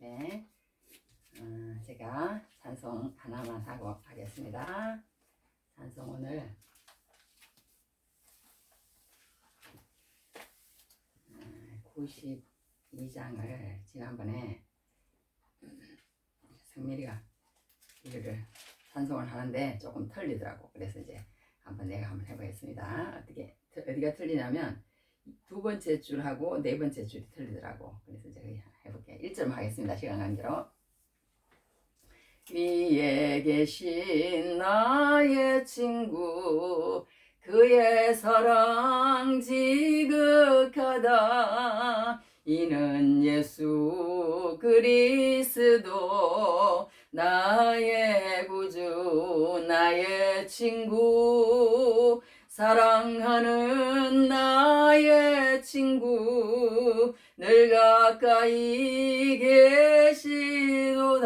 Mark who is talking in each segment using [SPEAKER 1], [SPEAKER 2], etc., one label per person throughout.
[SPEAKER 1] 네. 제가 찬송 하나만 하고 하겠습니다. 찬송 오늘 92장을 지난번에 성미리가 이거를 찬송을 하는데 조금 틀리더라고. 그래서 이제 내가 한번 해보겠습니다. 어디가 틀리냐면 두 번째 줄하고 네 번째 줄이 틀리더라고. 그래서 제가 해볼게요. 1절 하겠습니다. 시간 관계로. 위에 계신 나의 친구, 그의 사랑 지극하다. 이는 예수 그리스도 나의 구주, 나의 친구, 사랑하는 나의 친구, 늘 가까이 계시도다.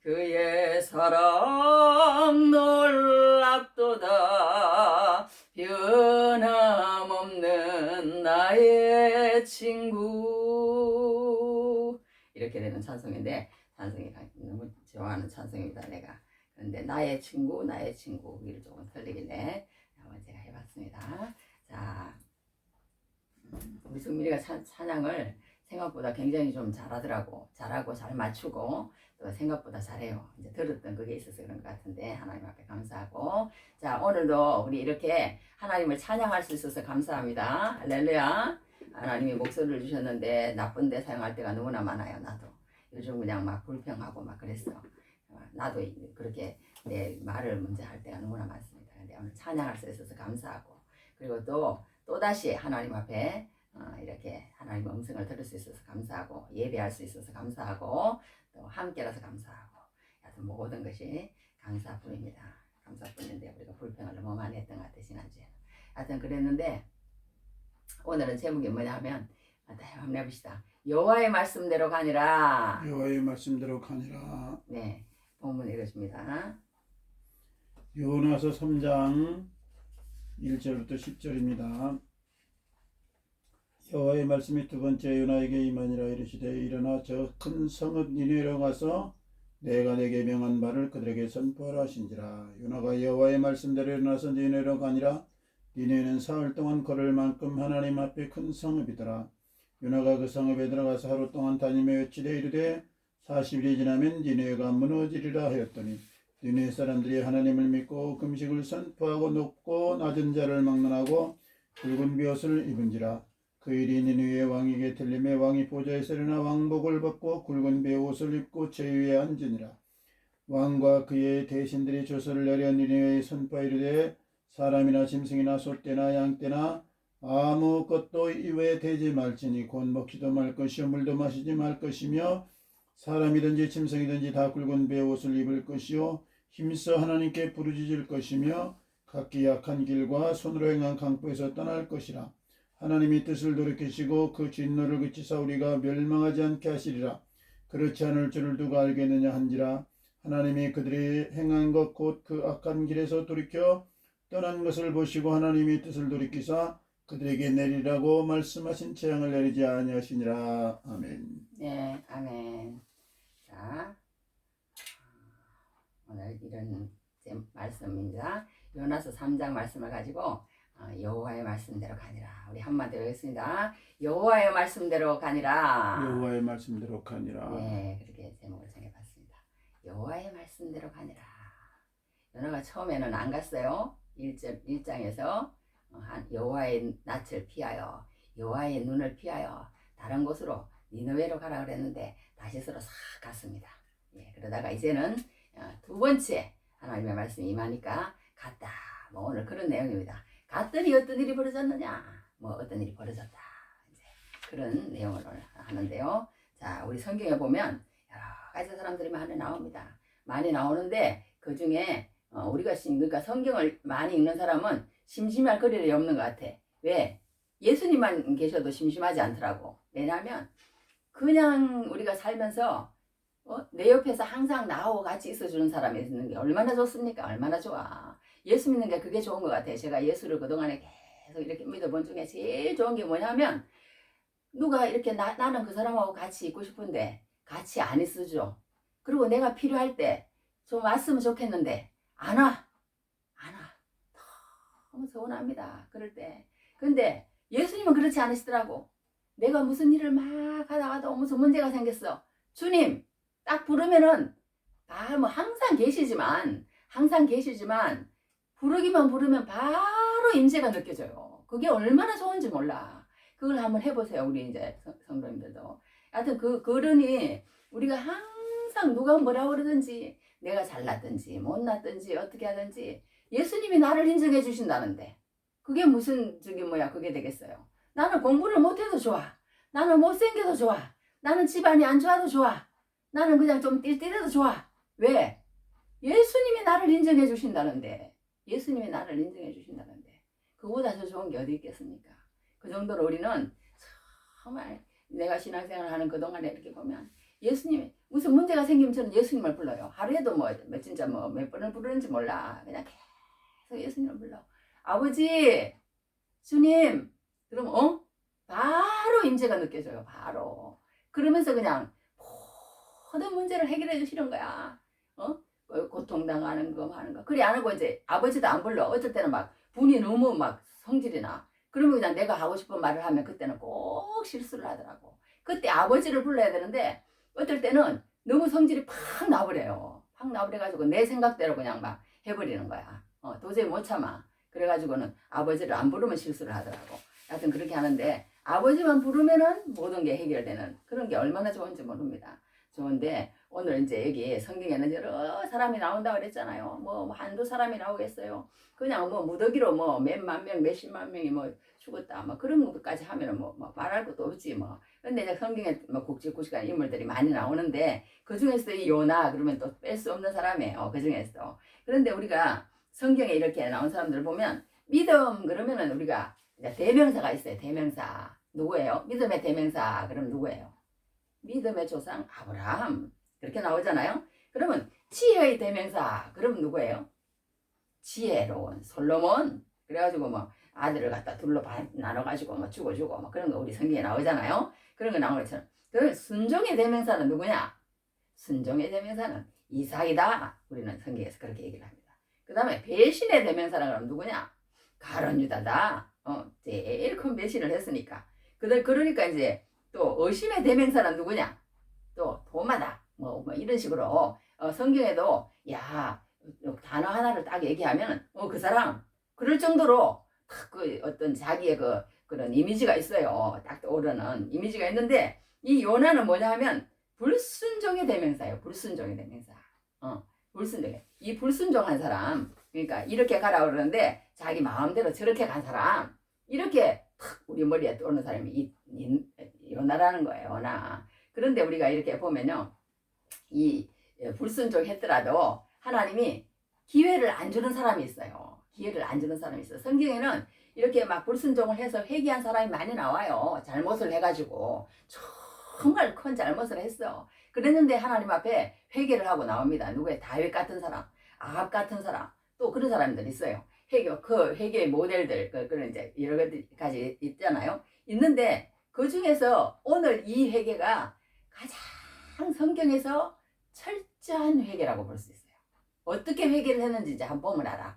[SPEAKER 1] 그의 사랑 놀랍도다. 변함없는 나의 친구. 이렇게 되는 찬송인데, 찬송이 너무 좋아하는 찬송입니다, 내가. 그런데 나의 친구, 나의 친구, 이를 조금 틀리길래 한번 제가 해봤습니다. 자, 우리 승민이가 찬양을 생각보다 굉장히 좀 잘하더라고. 잘하고 잘 맞추고 또 생각보다 잘해요. 이제 들었던 그게 있어서 그런 것 같은데 하나님 앞에 감사하고, 자, 오늘도 우리 이렇게 하나님을 찬양할 수 있어서 감사합니다. 할렐루야. 하나님이 목소리를 주셨는데 나쁜 데 사용할 때가 너무나 많아요. 나도 요즘 그냥 막 불평하고 막 그랬어. 나도 그렇게 내 말을 먼저 할 때가 너무나 많습니다. 근데 오늘 찬양할 수 있어서 감사하고, 그리고 또다시 하나님 앞에 이렇게 하나님의 음성을 들을 수 있어서 감사하고, 예배할 수 있어서 감사하고, 또 함께라서 감사하고, 하여튼 모든 것이 감사뿐입니다. 감사뿐인데 우리가 불평을 너무 많이 했던 것 같아요, 지난주에는. 하여튼 그랬는데 오늘은 제목이 뭐냐면, 한번 해봅시다. 여호와의 말씀대로 가니라.
[SPEAKER 2] 여호와의 말씀대로 가니라.
[SPEAKER 1] 네, 본문 읽어줍니다.
[SPEAKER 2] 요나서 3장 1절부터 10절입니다. 여호와의 말씀이 두 번째 요나에게 임하니라. 이르시되 일어나 저 큰 성읍 니느웨로 가서 내가 내게 명한 바를 그들에게 선포하라 하신지라. 요나가 여호와의 말씀대로 일어나서 니느웨로 가니라. 니느웨는 사흘 동안 걸을 만큼 하나님 앞에 큰 성읍이더라. 요나가 그 성읍에 들어가서 하루 동안 다니며 외치되 이르되 40일이 지나면 니느웨가 무너지리라 하였더니, 니느웨 사람들이 하나님을 믿고 금식을 선포하고 높고 낮은 자를 막론하고 붉은 베옷을 입은지라. 그 일이 니느웨 왕에게 들림에 왕이 보좌에서 일어나 왕복을 벗고 굵은 베옷을 입고 제위에 앉으니라. 왕과 그의 대신들이 조서를 내려 니느웨에 선포하여 이르되 사람이나 짐승이나 소떼나 양떼나 아무것도 이외에 대지 말지니 곧 먹지도 말 것이요 물도 마시지 말 것이며 사람이든지 짐승이든지 다 굵은 베옷을 입을 것이요 힘써 하나님께 부르짖을 것이며 각기 약한 길과 손으로 행한 강포에서 떠날 것이라. 하나님이 뜻을 돌이키시고 그 진노를 그치사 우리가 멸망하지 않게 하시리라. 그렇지 않을 줄을 누가 알겠느냐 한지라. 하나님이 그들이 행한 것 곧 그 악한 길에서 돌이켜 떠난 것을 보시고 하나님이 뜻을 돌이키사 그들에게 내리라고 말씀하신 재앙을 내리지 아니하시니라. 아멘.
[SPEAKER 1] 네, 아멘. 자, 오늘 이런 말씀입니다. 요나서 3장 말씀을 가지고 여호와의 말씀대로 가니라. 우리 한마디로 하겠습니다. 여호와의 말씀대로 가니라.
[SPEAKER 2] 여호와의 말씀대로 가니라.
[SPEAKER 1] 네, 그렇게 제목을 정해봤습니다. 여호와의 말씀대로 가니라. 요나가 처음에는 안 갔어요. 1장에서 여호와의 낯을 피하여, 여호와의 눈을 피하여 다른 곳으로 니느웨로 가라 그랬는데 다시 서로 싹 갔습니다. 예, 그러다가 이제는 두 번째 하나님의 말씀이 임하니까 갔다. 뭐 오늘 그런 내용입니다. 갔더니 어떤 일이 벌어졌느냐, 뭐 어떤 일이 벌어졌다, 이제 그런 내용을 오늘 하는데요. 자, 우리 성경에 보면 여러 가지 사람들이 많이 나옵니다. 많이 나오는데 그 중에 우리가 그러니까 성경을 많이 읽는 사람은 심심할 거리가 없는 것 같아. 왜? 예수님만 계셔도 심심하지 않더라고. 왜냐하면 그냥 우리가 살면서 내 옆에서 항상 나하고 같이 있어주는 사람이 있는 게 얼마나 좋습니까? 얼마나 좋아. 예수 믿는 게 그게 좋은 것 같아요. 제가 예수를 그동안에 계속 이렇게 믿어본 중에 제일 좋은 게 뭐냐면 누가 이렇게 나는 그 사람하고 같이 있고 싶은데 같이 안 있어줘. 그리고 내가 필요할 때 좀 왔으면 좋겠는데 안 와. 안 와. 너무 서운합니다. 그럴 때. 근데 예수님은 그렇지 않으시더라고. 내가 무슨 일을 막 하다가도 무슨 문제가 생겼어. 주님 딱 부르면은 뭐 항상 계시지만 부르기만 부르면 바로 임재가 느껴져요. 그게 얼마나 좋은지 몰라. 그걸 한번 해보세요. 우리 이제 성도님들도. 하여튼 그러니 우리가 항상 누가 뭐라 그러든지 내가 잘났든지 못났든지 어떻게 하든지 예수님이 나를 인정해 주신다는데 그게 무슨 그게 되겠어요. 나는 공부를 못해도 좋아. 나는 못생겨도 좋아. 나는 집안이 안 좋아도 좋아. 나는 그냥 좀 띨띨해도 좋아. 왜? 예수님이 나를 인정해 주신다는데. 예수님이 나를 인정해 주신다는데. 그보다 더 좋은 게 어디 있겠습니까? 그 정도로 우리는 정말 내가 신앙생활을 하는 그동안에 이렇게 보면 예수님이 무슨 문제가 생기면 저는 예수님을 불러요. 하루에도 진짜 몇 번을 부르는지 몰라. 그냥 계속 예수님을 불러. 아버지, 주님, 그럼 바로 임재가 느껴져요. 바로. 그러면서 그냥 모든 문제를 해결해 주시는 거야. 고통당하는 거 하는 거. 그래 안 하고 이제 아버지도 안 불러. 어쩔 때는 막 분이 너무 막 성질이 나. 그러면 그냥 내가 하고 싶은 말을 하면 그때는 꼭 실수를 하더라고. 그때 아버지를 불러야 되는데 어떨 때는 너무 성질이 팍 나버려요. 팍 나버려가지고 내 생각대로 그냥 막 해버리는 거야. 도저히 못 참아. 그래가지고는 아버지를 안 부르면 실수를 하더라고. 하여튼 그렇게 하는데 아버지만 부르면은 모든 게 해결되는 그런 게 얼마나 좋은지 모릅니다. 좋은데 오늘 이제 여기 성경에는 여러 사람이 나온다고 그랬잖아요. 뭐 한두 사람이 나오겠어요. 그냥 무더기로 몇만 명, 몇십만 명이 죽었다. 그런 것까지 하면은 말할 것도 없지 뭐. 근데 이제 성경에 굵직굵직한 인물들이 많이 나오는데 그 중에서 이 요나 그러면 또 뺄 수 없는 사람이에요. 그 중에서. 그런데 우리가 성경에 이렇게 나온 사람들 보면 믿음 그러면은 우리가 대명사가 있어요. 대명사. 누구예요? 믿음의 대명사. 그럼 누구예요? 믿음의 조상 아브라함. 그렇게 나오잖아요. 그러면 지혜의 대명사. 그럼 누구예요? 지혜로운 솔로몬. 그래가지고 아들을 갖다 둘로 나눠가지고 죽어주고 그런 거 우리 성경에 나오잖아요. 그런 거 나오는 것처럼. 그러면 순종의 대명사는 누구냐? 순종의 대명사는 이삭이다. 우리는 성경에서 그렇게 얘기를 합니다. 그 다음에 배신의 대명사는 그럼 누구냐? 가룟 유다다. 제일 큰 배신을 했으니까. 그러니까 이제 또 의심의 대명사는 누구냐? 또 도마다. 이런 식으로 성경에도 단어 하나를 딱 얘기하면 그 사람 그럴 정도로 그 어떤 자기의 그런 이미지가 있어요. 딱 떠오르는 이미지가 있는데 이 요나는 뭐냐 하면 불순종의 대명사예요. 불순종의 대명사. 이 불순종한 사람 그러니까 이렇게 가라 그러는데 자기 마음대로 저렇게 간 사람 이렇게 탁 우리 머리에 떠오르는 사람이 요나라는 거예요. 요나. 그런데 우리가 이렇게 보면요. 이 불순종했더라도 하나님이 기회를 안 주는 사람이 있어요. 기회를 안 주는 사람이 있어요. 성경에는 이렇게 막 불순종을 해서 회개한 사람이 많이 나와요. 잘못을 해가지고 정말 큰 잘못을 했어. 그랬는데 하나님 앞에 회개를 하고 나옵니다. 누구의 다윗 같은 사람, 아합 같은 사람, 또 그런 사람들 있어요. 회개의 모델들 그런 이제 여러 가지 있잖아요. 있는데 그 중에서 오늘 이 회개가 가장 성경에서 철저한 회개라고 볼 수 있어요. 어떻게 회개를 했는지 이제 한번 보면 알아.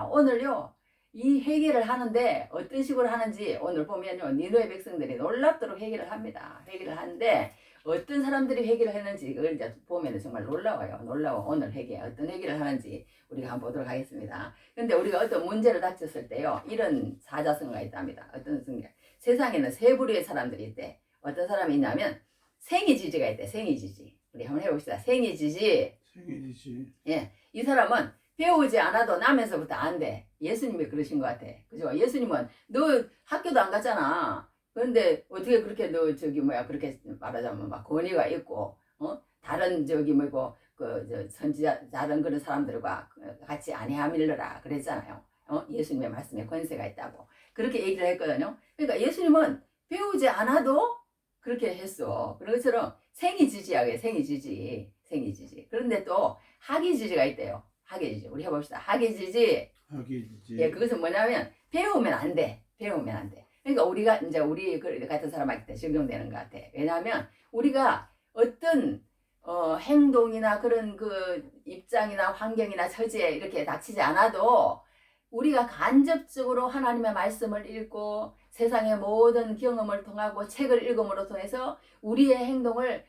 [SPEAKER 1] 오늘요 이 회개를 하는데 어떤 식으로 하는지 오늘 보면요 니느웨 백성들이 놀랍도록 회개를 합니다. 회개를 하는데 어떤 사람들이 회개를 했는지 그걸 이제 보면 정말 놀라워요. 놀라워. 오늘 회개 어떤 회개를 하는지 우리가 한번 보도록 하겠습니다. 근데 우리가 어떤 문제를 닥쳤을 때요 이런 사자성어가 있답니다. 어떤 성경 세상에는 세 부류의 사람들이 있대. 어떤 사람이 있냐면 생이지지가 있대. 생이지지. 우리 한번 해봅시다. 생이지지. 예, 이 사람은 배우지 않아도 나면서부터 안 돼. 예수님이 그러신 것 같아. 그죠? 예수님은 너 학교도 안 갔잖아. 그런데 어떻게 그렇게 너 그렇게 말하자면 막 권위가 있고, 다른 선지자 다른 그런 사람들과 같이 아니하밀러라 그랬잖아요. 예수님의 말씀에 권세가 있다고 그렇게 얘기를 했거든요. 그러니까 예수님은 배우지 않아도 그렇게 했어. 그런 것처럼 생이지지하게 생이지지. 그런데 또 학이지지가 있대요. 학이지지. 우리 해봅시다. 학이지지. 예, 그것은 뭐냐면 배우면 안 돼. 그러니까 우리가 이제 우리 같은 사람한테 적용되는 것 같아. 왜냐하면 우리가 어떤 행동이나 그런 그 입장이나 환경이나 처지에 이렇게 닥치지 않아도 우리가 간접적으로 하나님의 말씀을 읽고 세상의 모든 경험을 통하고 책을 읽음으로 통해서 우리의 행동을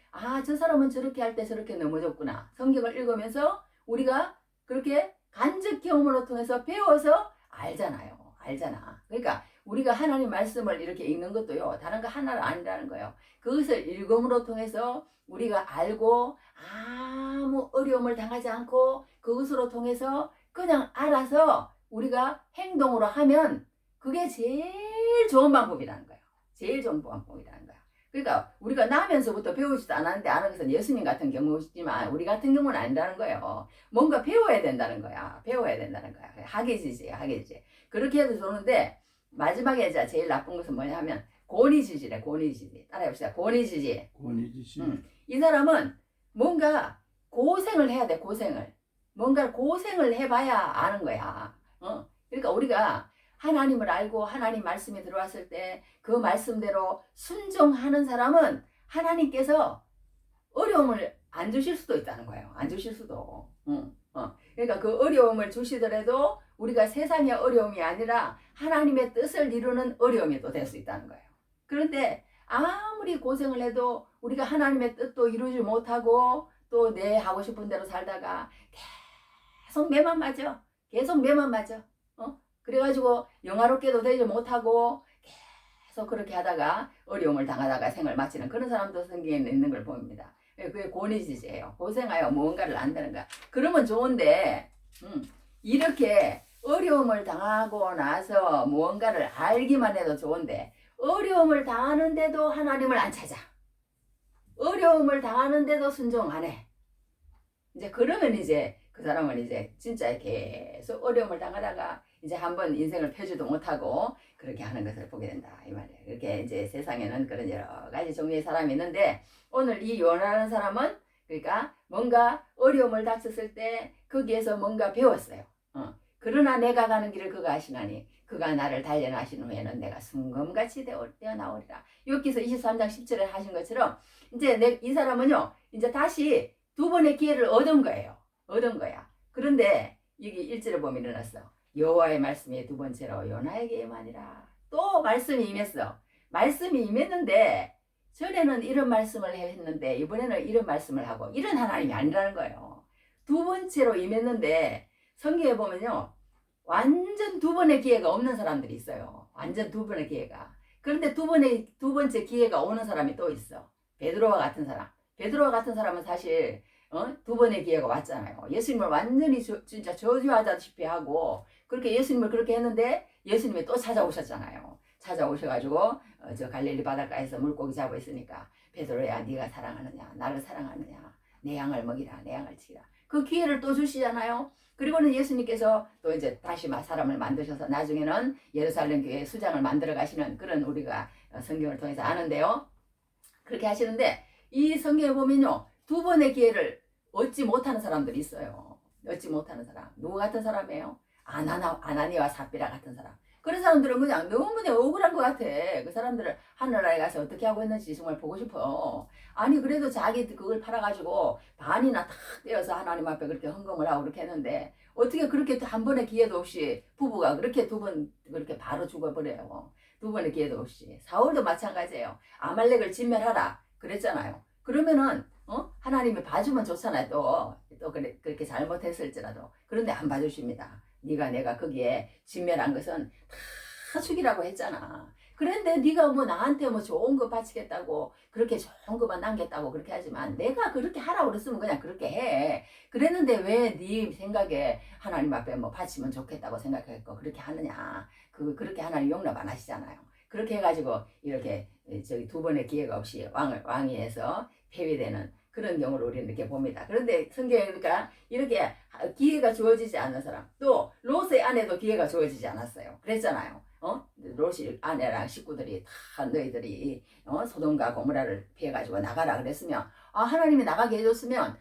[SPEAKER 1] 저 사람은 저렇게 할 때 저렇게 넘어졌구나. 성경을 읽으면서 우리가 그렇게 간접 경험으로 통해서 배워서 알잖아요. 알잖아. 그러니까 우리가 하나님 말씀을 이렇게 읽는 것도요. 다른 거 하나는 아니라는 거예요. 그것을 읽음으로 통해서 우리가 알고 아무 어려움을 당하지 않고 그것으로 통해서 그냥 알아서 우리가 행동으로 하면 그게 제일 좋은 방법이라는 거예요. 제일 좋은 방법이라는 거야. 그러니까 우리가 나면서부터 배우지도 않았는데 아는 것은 예수님 같은 경우지만 우리 같은 경우는 아니라는 거예요. 뭔가 배워야 된다는 거야. 배워야 된다는 거야. 학예지지, 학예지. 그렇게 해도 좋은데 마지막에 이제 제일 나쁜 것은 뭐냐 하면 권위지지래. 권위지지. 따라해봅시다. 권위지지.
[SPEAKER 2] 권위지시.
[SPEAKER 1] 이 사람은 뭔가 고생을 해야 돼. 고생을. 뭔가 고생을 해봐야 아는 거야. 그러니까 우리가 하나님을 알고 하나님 말씀이 들어왔을 때 그 말씀대로 순종하는 사람은 하나님께서 어려움을 안 주실 수도 있다는 거예요. 안 주실 수도. 그러니까 그 어려움을 주시더라도 우리가 세상의 어려움이 아니라 하나님의 뜻을 이루는 어려움이 또 될 수 있다는 거예요. 그런데 아무리 고생을 해도 우리가 하나님의 뜻도 이루지 못하고 또 내 하고 싶은 대로 살다가 계속 매만 맞아. 계속 매만 맞아. 그래가지고 영화롭게도 되지 못하고 계속 그렇게 하다가 어려움을 당하다가 생을 마치는 그런 사람도 성경에 있는 걸 봅니다. 그게 권위지지예요. 고생하여 무언가를 안다는 거야. 그러면 좋은데 이렇게 어려움을 당하고 나서 무언가를 알기만 해도 좋은데 어려움을 당하는데도 하나님을 안 찾아. 어려움을 당하는데도 순종 안 해. 이제 그러면 이제 그 사람은 이제 진짜 계속 어려움을 당하다가 이제 한번 인생을 펴지도 못하고 그렇게 하는 것을 보게 된다 이 말이에요. 이렇게 이제 세상에는 그런 여러 가지 종류의 사람이 있는데 오늘 이 요나라는 사람은 그러니까 뭔가 어려움을 닥쳤을 때 거기에서 뭔가 배웠어요. 그러나 내가 가는 길을 그가 아시나니 그가 나를 단련하신 후에는 내가 순금같이 되어 나오리라. 욥기서 23장 10절에 하신 것처럼 이제 이 사람은요 이제 다시 두 번의 기회를 얻은 거예요. 얻은 거야. 그런데 여기 1절에 보면 일어났어. 여호와의 말씀이 두 번째로 요나에게 임하니라. 또 말씀이 임했어. 말씀이 임했는데 전에는 이런 말씀을 했는데 이번에는 이런 말씀을 하고 이런 하나님이 아니라는 거예요. 두 번째로 임했는데 성경에 보면요. 완전 두 번의 기회가 없는 사람들이 있어요. 완전 두 번의 기회가. 그런데 두 번째 기회가 오는 사람이 또 있어. 베드로와 같은 사람. 베드로와 같은 사람은 사실 두 번의 기회가 왔잖아요. 예수님을 완전히 진짜 저주하다시피 하고 그렇게 예수님을 그렇게 했는데 예수님이 또 찾아오셨잖아요. 찾아오셔가지고 저 갈릴리 바닷가에서 물고기 잡고 있으니까 베드로야 네가 사랑하느냐 나를 사랑하느냐 내 양을 먹이라 내 양을 치라 그 기회를 또 주시잖아요. 그리고는 예수님께서 또 이제 다시 사람을 만드셔서 나중에는 예루살렘 교회 수장을 만들어 가시는 그런 우리가 성경을 통해서 아는데요. 그렇게 하시는데 이 성경에 보면요 두 번의 기회를 얻지 못하는 사람들이 있어요. 얻지 못하는 사람. 누구 같은 사람이에요? 아나니와 삽비라 같은 사람. 그런 사람들은 그냥 너무나 억울한 것 같아. 그 사람들을 하늘나라에 가서 어떻게 하고 있는지 정말 보고 싶어. 아니 그래도 자기 그걸 팔아가지고 반이나 탁 떼어서 하나님 앞에 그렇게 헌금을 하고 그렇게 했는데 어떻게 그렇게 한 번의 기회도 없이 부부가 그렇게 두 번 그렇게 바로 죽어버려요. 두 번의 기회도 없이. 사울도 마찬가지예요. 아말렉을 진멸하라 그랬잖아요. 그러면은 하나님이 봐주면 좋잖아요. 또 그렇게 잘못했을지라도. 그런데 안 봐주십니다. 네가 내가 거기에 진멸한 것은 다 죽이라고 했잖아. 그런데 네가 뭐 나한테 뭐 좋은 거 바치겠다고 그렇게 좋은 거만 남겼다고 그렇게 하지만 내가 그렇게 하라고 그랬으면 그냥 그렇게 해. 그랬는데 왜 네 생각에 하나님 앞에 뭐 바치면 좋겠다고 생각했고 그렇게 하느냐. 그렇게 하나님 용납 안 하시잖아요. 그렇게 해가지고 이렇게 저기 두 번의 기회가 없이 왕위에서 폐위되는 그런 경우를 우리는 이렇게 봅니다. 그런데 성경에 그러니까 이렇게 기회가 주어지지 않는 사람 또 롯의 아내도 기회가 주어지지 않았어요. 그랬잖아요. 롯이 아내랑 식구들이 다 너희들이 소돔과 고모라를 피해가지고 나가라 그랬으면 하나님이 나가게 해줬으면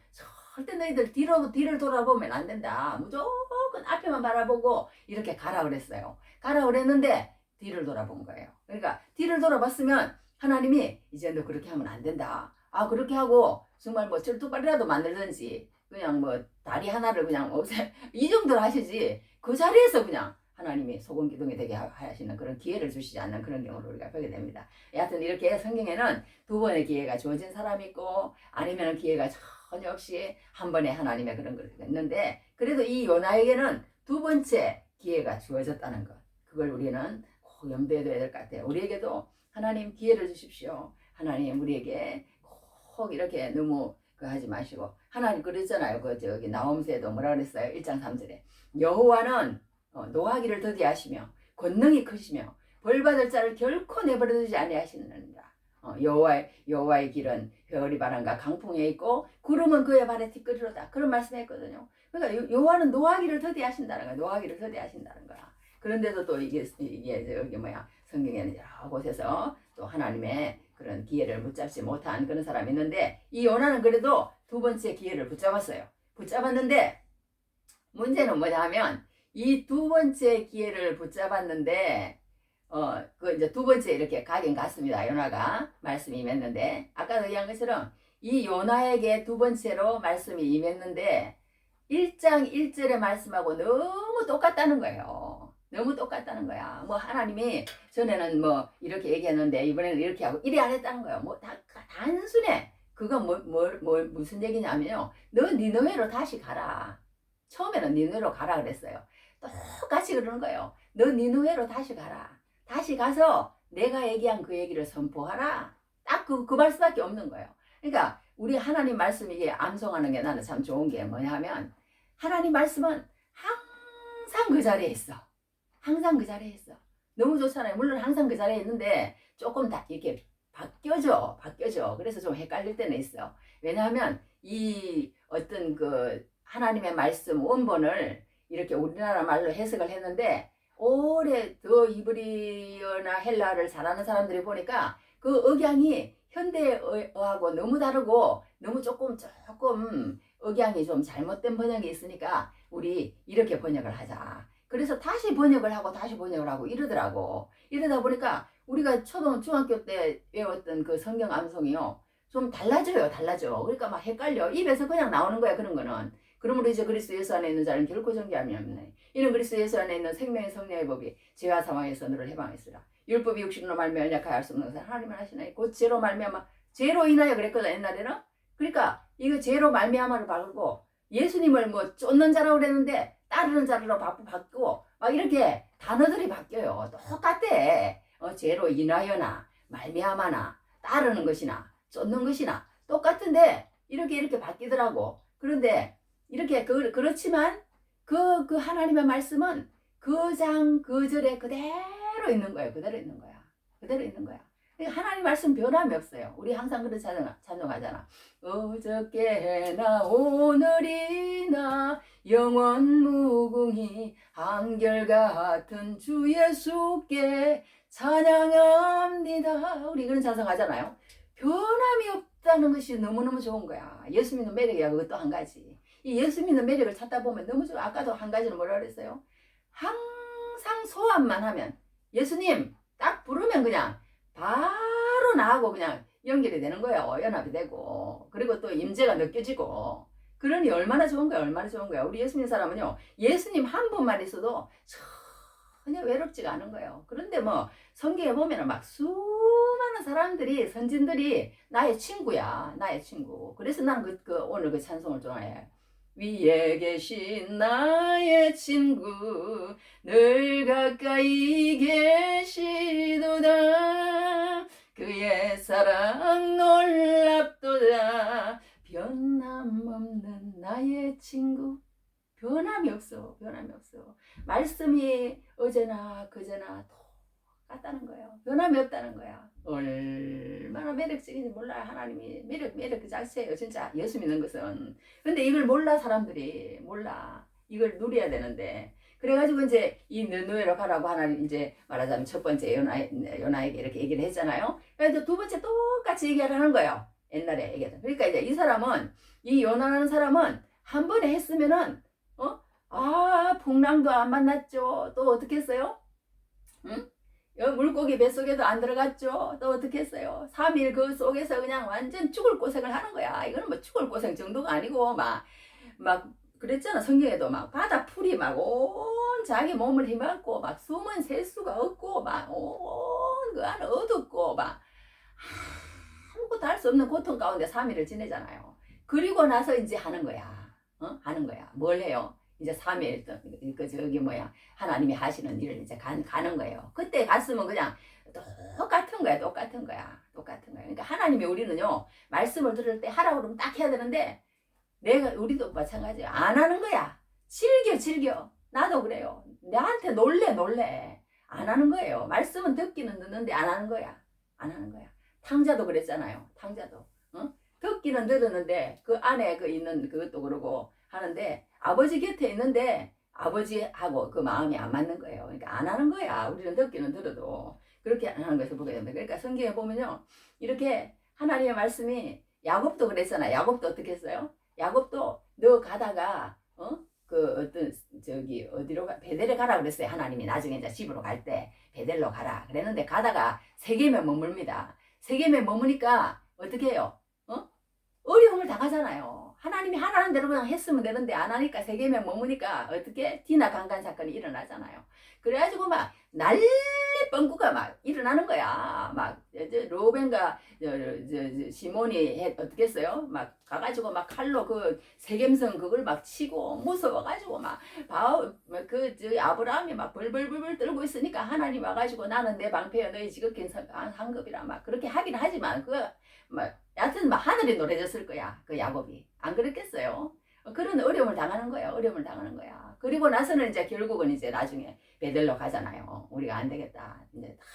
[SPEAKER 1] 절대 너희들 뒤를 돌아보면 안 된다. 무조건 앞에만 바라보고 이렇게 가라 그랬어요. 가라 그랬는데 뒤를 돌아본 거예요. 그러니까 뒤를 돌아봤으면 하나님이 이제 너 그렇게 하면 안 된다. 아 그렇게 하고 정말 뭐 철두발이라도 만들든지 그냥 뭐 다리 하나를 그냥 없애 이 정도로 하시지 그 자리에서 그냥 하나님이 소금 기둥이 되게 하시는 그런 기회를 주시지 않는 그런 경우를 우리가 보게 됩니다. 여하튼 이렇게 성경에는 두 번의 기회가 주어진 사람이 있고 아니면 기회가 전혀 없이 한 번에 하나님의 그런 걸 했는데 그래도 이 요나에게는 두 번째 기회가 주어졌다는 것. 그걸 우리는 꼭 염두에 둬야 될 것 같아요. 우리에게도 하나님 기회를 주십시오. 하나님 우리에게 꼭 이렇게 너무 하지 마시고 하나님 그랬잖아요. 그 저기 나홈세도 뭐라 그랬어요? 1장 3절에 여호와는 노하기를 더디하시며 권능이 크시며 벌받을 자를 결코 내버려두지 아니하시느니라. 여호와의 길은 회오리 바람과 강풍에 있고 구름은 그의 발에 티끌이로다. 그런 말씀했거든요. 그러니까 여호와는 노하기를 더디하신다는 거야. 노하기를 더디하신다는 거야. 그런데도 또 이게 저기 성경에는 여러 곳에서 또 하나님의 그런 기회를 붙잡지 못한 그런 사람이 있는데 이 요나는 그래도 두 번째 기회를 붙잡았어요. 붙잡았는데 문제는 뭐냐 하면 이 두 번째 기회를 붙잡았는데 그 이제 두 번째 이렇게 가긴 갔습니다. 요나가 말씀이 임했는데 아까 얘기한 것처럼 이 요나에게 두 번째로 말씀이 임했는데 1장 1절의 말씀하고 너무 똑같다는 거예요. 너무 똑같다는 거야. 뭐 하나님이 전에는 뭐 이렇게 얘기했는데 이번에는 이렇게 하고 이래 안 했다는 거예요. 뭐 단순해. 그거 무슨 얘기냐면요. 너 니느웨로 다시 가라. 처음에는 니느웨로 가라 그랬어요. 똑같이 그러는 거예요. 너 니느웨로 다시 가라. 다시 가서 내가 얘기한 그 얘기를 선포하라. 딱 그 말씀밖에 없는 거예요. 그러니까 우리 하나님 말씀 이게 암송하는 게 나는 참 좋은 게 뭐냐 하면 하나님 말씀은 항상 그 자리에 있어. 항상 그 자리에 있어. 너무 좋잖아요. 물론 항상 그 자리에 있는데 조금 다 이렇게 바뀌어져. 그래서 좀 헷갈릴 때는 있어. 왜냐하면 이 어떤 그 하나님의 말씀 원본을 이렇게 우리나라 말로 해석을 했는데 오래 더 히브리어나 헬라어를 잘하는 사람들이 보니까 그 억양이 현대어하고 너무 다르고 너무 조금 억양이 좀 잘못된 번역이 있으니까 우리 이렇게 번역을 하자. 그래서 다시 번역을 하고 이러더라고. 이러다 보니까 우리가 중학교 때 외웠던 그 성경 암송이요. 좀 달라져. 그러니까 막 헷갈려. 입에서 그냥 나오는 거야, 그런 거는. 그러므로 이제 그리스도 예수 안에 있는 자는 결코 정죄함이 없네. 이는 그리스도 예수 안에 있는 생명의 성령의 법이 죄와 사망에서 너를 해방했으라. 율법이 육신으로 말미암아 연약하여 할 수 없는 것을 하나님은 하시나니 곧 죄로 말미암아 죄로 인하여 그랬거든 옛날에는. 그러니까 이거 죄로 말미암아를 바꾸고 예수님을 뭐 쫓는 자라고 그랬는데 따르는 자로 바꾸고 막 이렇게 단어들이 바뀌어요. 똑같대. 죄로 인하여나 말미암아나 따르는 것이나 쫓는 것이나 똑같은데 이렇게 바뀌더라고. 그런데 이렇게 그렇지만 그 하나님의 말씀은 그 장 그 절에 그대로 있는 거예요. 그대로 있는 거야. 하나님 말씀 변함이 없어요. 우리 항상 그런 찬송하잖아. 어저께나 오늘이나 영원 무궁히 한결같은 주 예수께 찬양합니다. 우리 그런 찬송하잖아요. 변함이 없다는 것이 너무너무 좋은 거야. 예수 믿는 매력이야. 그것도 한 가지. 이 예수 믿는 매력을 찾다 보면 너무 좋아. 아까도 한 가지는 뭐라 그랬어요? 항상 소원만 하면 예수님 딱 부르면 그냥 바로 나하고 그냥 연결이 되는 거예요. 연합이 되고 그리고 또 임재가 느껴지고 그러니 얼마나 좋은 거야. 우리 예수 믿는 사람은요. 예수님 한 분만 있어도 전혀 외롭지가 않은 거예요. 그런데 뭐 성경에 보면은 막 수많은 사람들이 선진들이 나의 친구야. 나의 친구. 그래서 나는 오늘 그 찬송을 좋아해. 위에 계신 나의 친구 늘 가까이 계시도다 그의 사랑 놀랍도다 변함없는 나의 친구 변함이 없어 말씀이 어제나 그제나 똑같다는 거예요. 변함이 없다는 거야. 얼마나 매력적인지 몰라요. 하나님이 매력 그 자체예요. 진짜 예수 믿는 것은. 근데 이걸 몰라 사람들이 몰라. 이걸 누려야 되는데 그래가지고 이제 이 느느웨로 가라고 하나님 이제 말하자면 첫 번째 요나에게 이렇게 얘기를 했잖아요. 그래서 두 번째 똑같이 얘기를 하는 거예요. 옛날에 얘기했던. 그러니까 이제 이 요나라는 사람은 한 번에 했으면은 풍랑도 안 만났죠. 또 어떻게 했어요? 응? 물고기 뱃속에도 안 들어갔죠. 또 어떻게 했어요? 3일 그 속에서 그냥 완전 죽을 고생을 하는 거야. 이거는 뭐 죽을 고생 정도가 아니고 막 그랬잖아. 성경에도 막 바다 풀이 막 온 자기 몸을 힘안고 막 숨은 셀 수가 없고 막 온 그 안에 어둡고 막 아무것도 할 수 없는 고통 가운데 3일을 지내잖아요. 그리고 나서 이제 하는 거야. 하는 거야. 뭘 해요? 이제 3일 그 저기 뭐야 하나님이 하시는 일을 이제 가는 거예요. 그때 갔으면 그냥 똑같은 거야. 똑같은 거야. 똑같은 거야. 그러니까 하나님이 우리는요 말씀을 들을 때 하라고 그러면 딱 해야 되는데 우리도 마찬가지야. 안 하는 거야. 즐겨. 나도 그래요. 나한테 놀래. 안 하는 거예요. 말씀은 듣기는 듣는데 안 하는 거야. 안 하는 거야. 탕자도 그랬잖아요. 탕자도. 듣기는 들었는데 그 안에 그 있는 그것도 그러고 하는데 아버지 곁에 있는데 아버지하고 그 마음이 안 맞는 거예요. 그러니까 안 하는 거야. 우리는 듣기는 들어도 그렇게 안 하는 것을 보게 됩니다. 그러니까 성경에 보면요. 이렇게 하나님의 말씀이 야곱도 그랬잖아. 야곱도 어떻게 했어요? 야곱도 너 가다가 그 어떤 저기 어디로 베델에 가라 그랬어요. 하나님이 나중에 이제 집으로 갈 때 베델로 가라 그랬는데 가다가 세겜에 머뭅니다. 세겜에 머무니까 어떻게 해요? 어려움을 당하잖아요. 하나님이 하라는 대로 그냥 했으면 되는데 안 하니까 세겜에 머무니까 어떻게 디나 강간 사건이 일어나잖아요. 그래가지고 막 난리 뻥꾸가 막 일어나는 거야. 막 로벤과 시몬이 어떻게 했어요? 막 가가지고 막 칼로 그 세겜성 그걸 막 치고 무서워가지고 막그 아브라함이 막 벌벌벌벌 떨고 있으니까 하나님 와가지고 나는 내 방패여 너희 지극히 상급이라 막 그렇게 하긴 하지만 막 여하튼 막 하늘이 노래졌을 거야. 그 야곱이. 안 그랬겠어요? 그런 어려움을 당하는 거야. 어려움을 당하는 거야. 그리고 나서는 이제 결국은 이제 나중에 베델로 가잖아요. 우리가 안 되겠다. 이제 다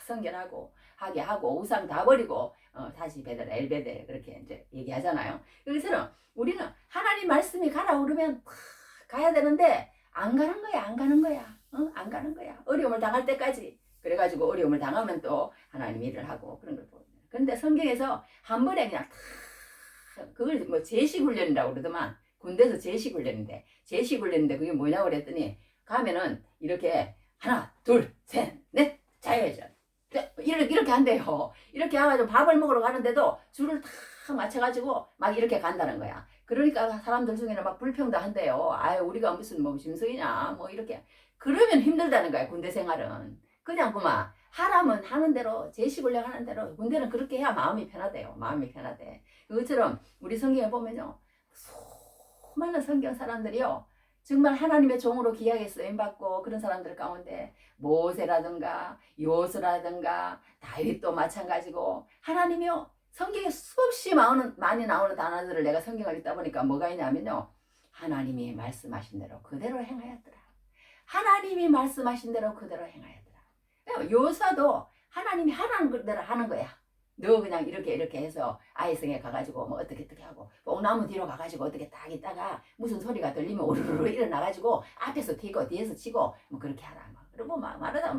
[SPEAKER 1] 성결하고 하게 하고 우상 다 버리고 다시 베델 엘베델 그렇게 이제 얘기하잖아요. 그래서 우리는 하나님 말씀이 가라 그러면 가야 되는데 안 가는 거야. 안 가는 거야. 안 가는 거야. 어려움을 당할 때까지. 그래가지고 어려움을 당하면 또 하나님 일을 하고 그런 걸 보고. 근데 성경에서 한 번에 그냥 그걸 뭐 제식훈련이라고 그러더만 군대에서 제식훈련인데 그게 뭐냐고 그랬더니 가면은 이렇게 하나 둘 셋 넷 자야죠. 이렇게 한대요. 이렇게 해가지고 밥을 먹으러 가는데도 줄을 탁 맞춰가지고 막 이렇게 간다는 거야. 그러니까 사람들 중에는 막 불평도 한대요. 아유 우리가 무슨 뭐 짐승이냐 뭐 이렇게 그러면 힘들다는 거야. 군대 생활은 그냥 그만 하라면 하는 대로 제식훈련 하는 대로 군대는 그렇게 해야 마음이 편하대요. 마음이 편하대. 그것처럼 우리 성경에 보면요 수많은 성경 사람들이요 정말 하나님의 종으로 귀하게 쓰임받고 그런 사람들 가운데 모세라든가 요수라든가 다윗도 마찬가지고 하나님이요 성경에 수없이 많이 나오는 단어들을 내가 성경을 읽다 보니까 뭐가 있냐면요 하나님이 말씀하신 대로 그대로 행하였더라. 하나님이 말씀하신 대로 그대로 행하였더라. 요사도 하나님이 하라는 대로 하는 거야. 너 그냥 이렇게 해서 아이성에 가가지고 뭐 어떻게 하고 뽕나무 뒤로 가가지고 어떻게 딱 있다가 무슨 소리가 들리면 오르르 일어나가지고 앞에서 튀고 뒤에서 치고 뭐 그렇게 하라 뭐 그리고 막 말하다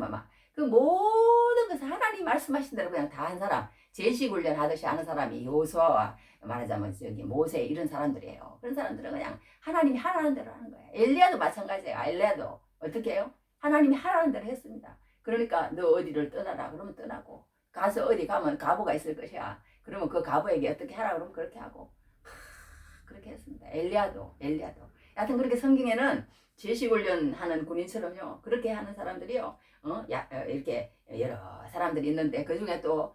[SPEAKER 1] 그 모든 것을 하나님 말씀하신 대로 그냥 다 한 사람 제식훈련 하듯이 하는 사람이 요수아와 말하자면 저기 모세 이런 사람들이에요. 그런 사람들은 그냥 하나님이 하라는 대로 하는 거야. 엘리야도 마찬가지예요. 엘리야도 어떻게 해요? 하나님이 하라는 대로 했습니다. 그러니까 너 어디를 떠나라 그러면 떠나고 가서 어디 가면 과부가 있을 것이야. 그러면 그 과부에게 어떻게 하라 그러면 그렇게 하고 그렇게 했습니다. 엘리야도 여하튼 그렇게 성경에는 제식훈련하는 군인처럼요 그렇게 하는 사람들이요 이렇게 여러 사람들이 있는데 그 중에 또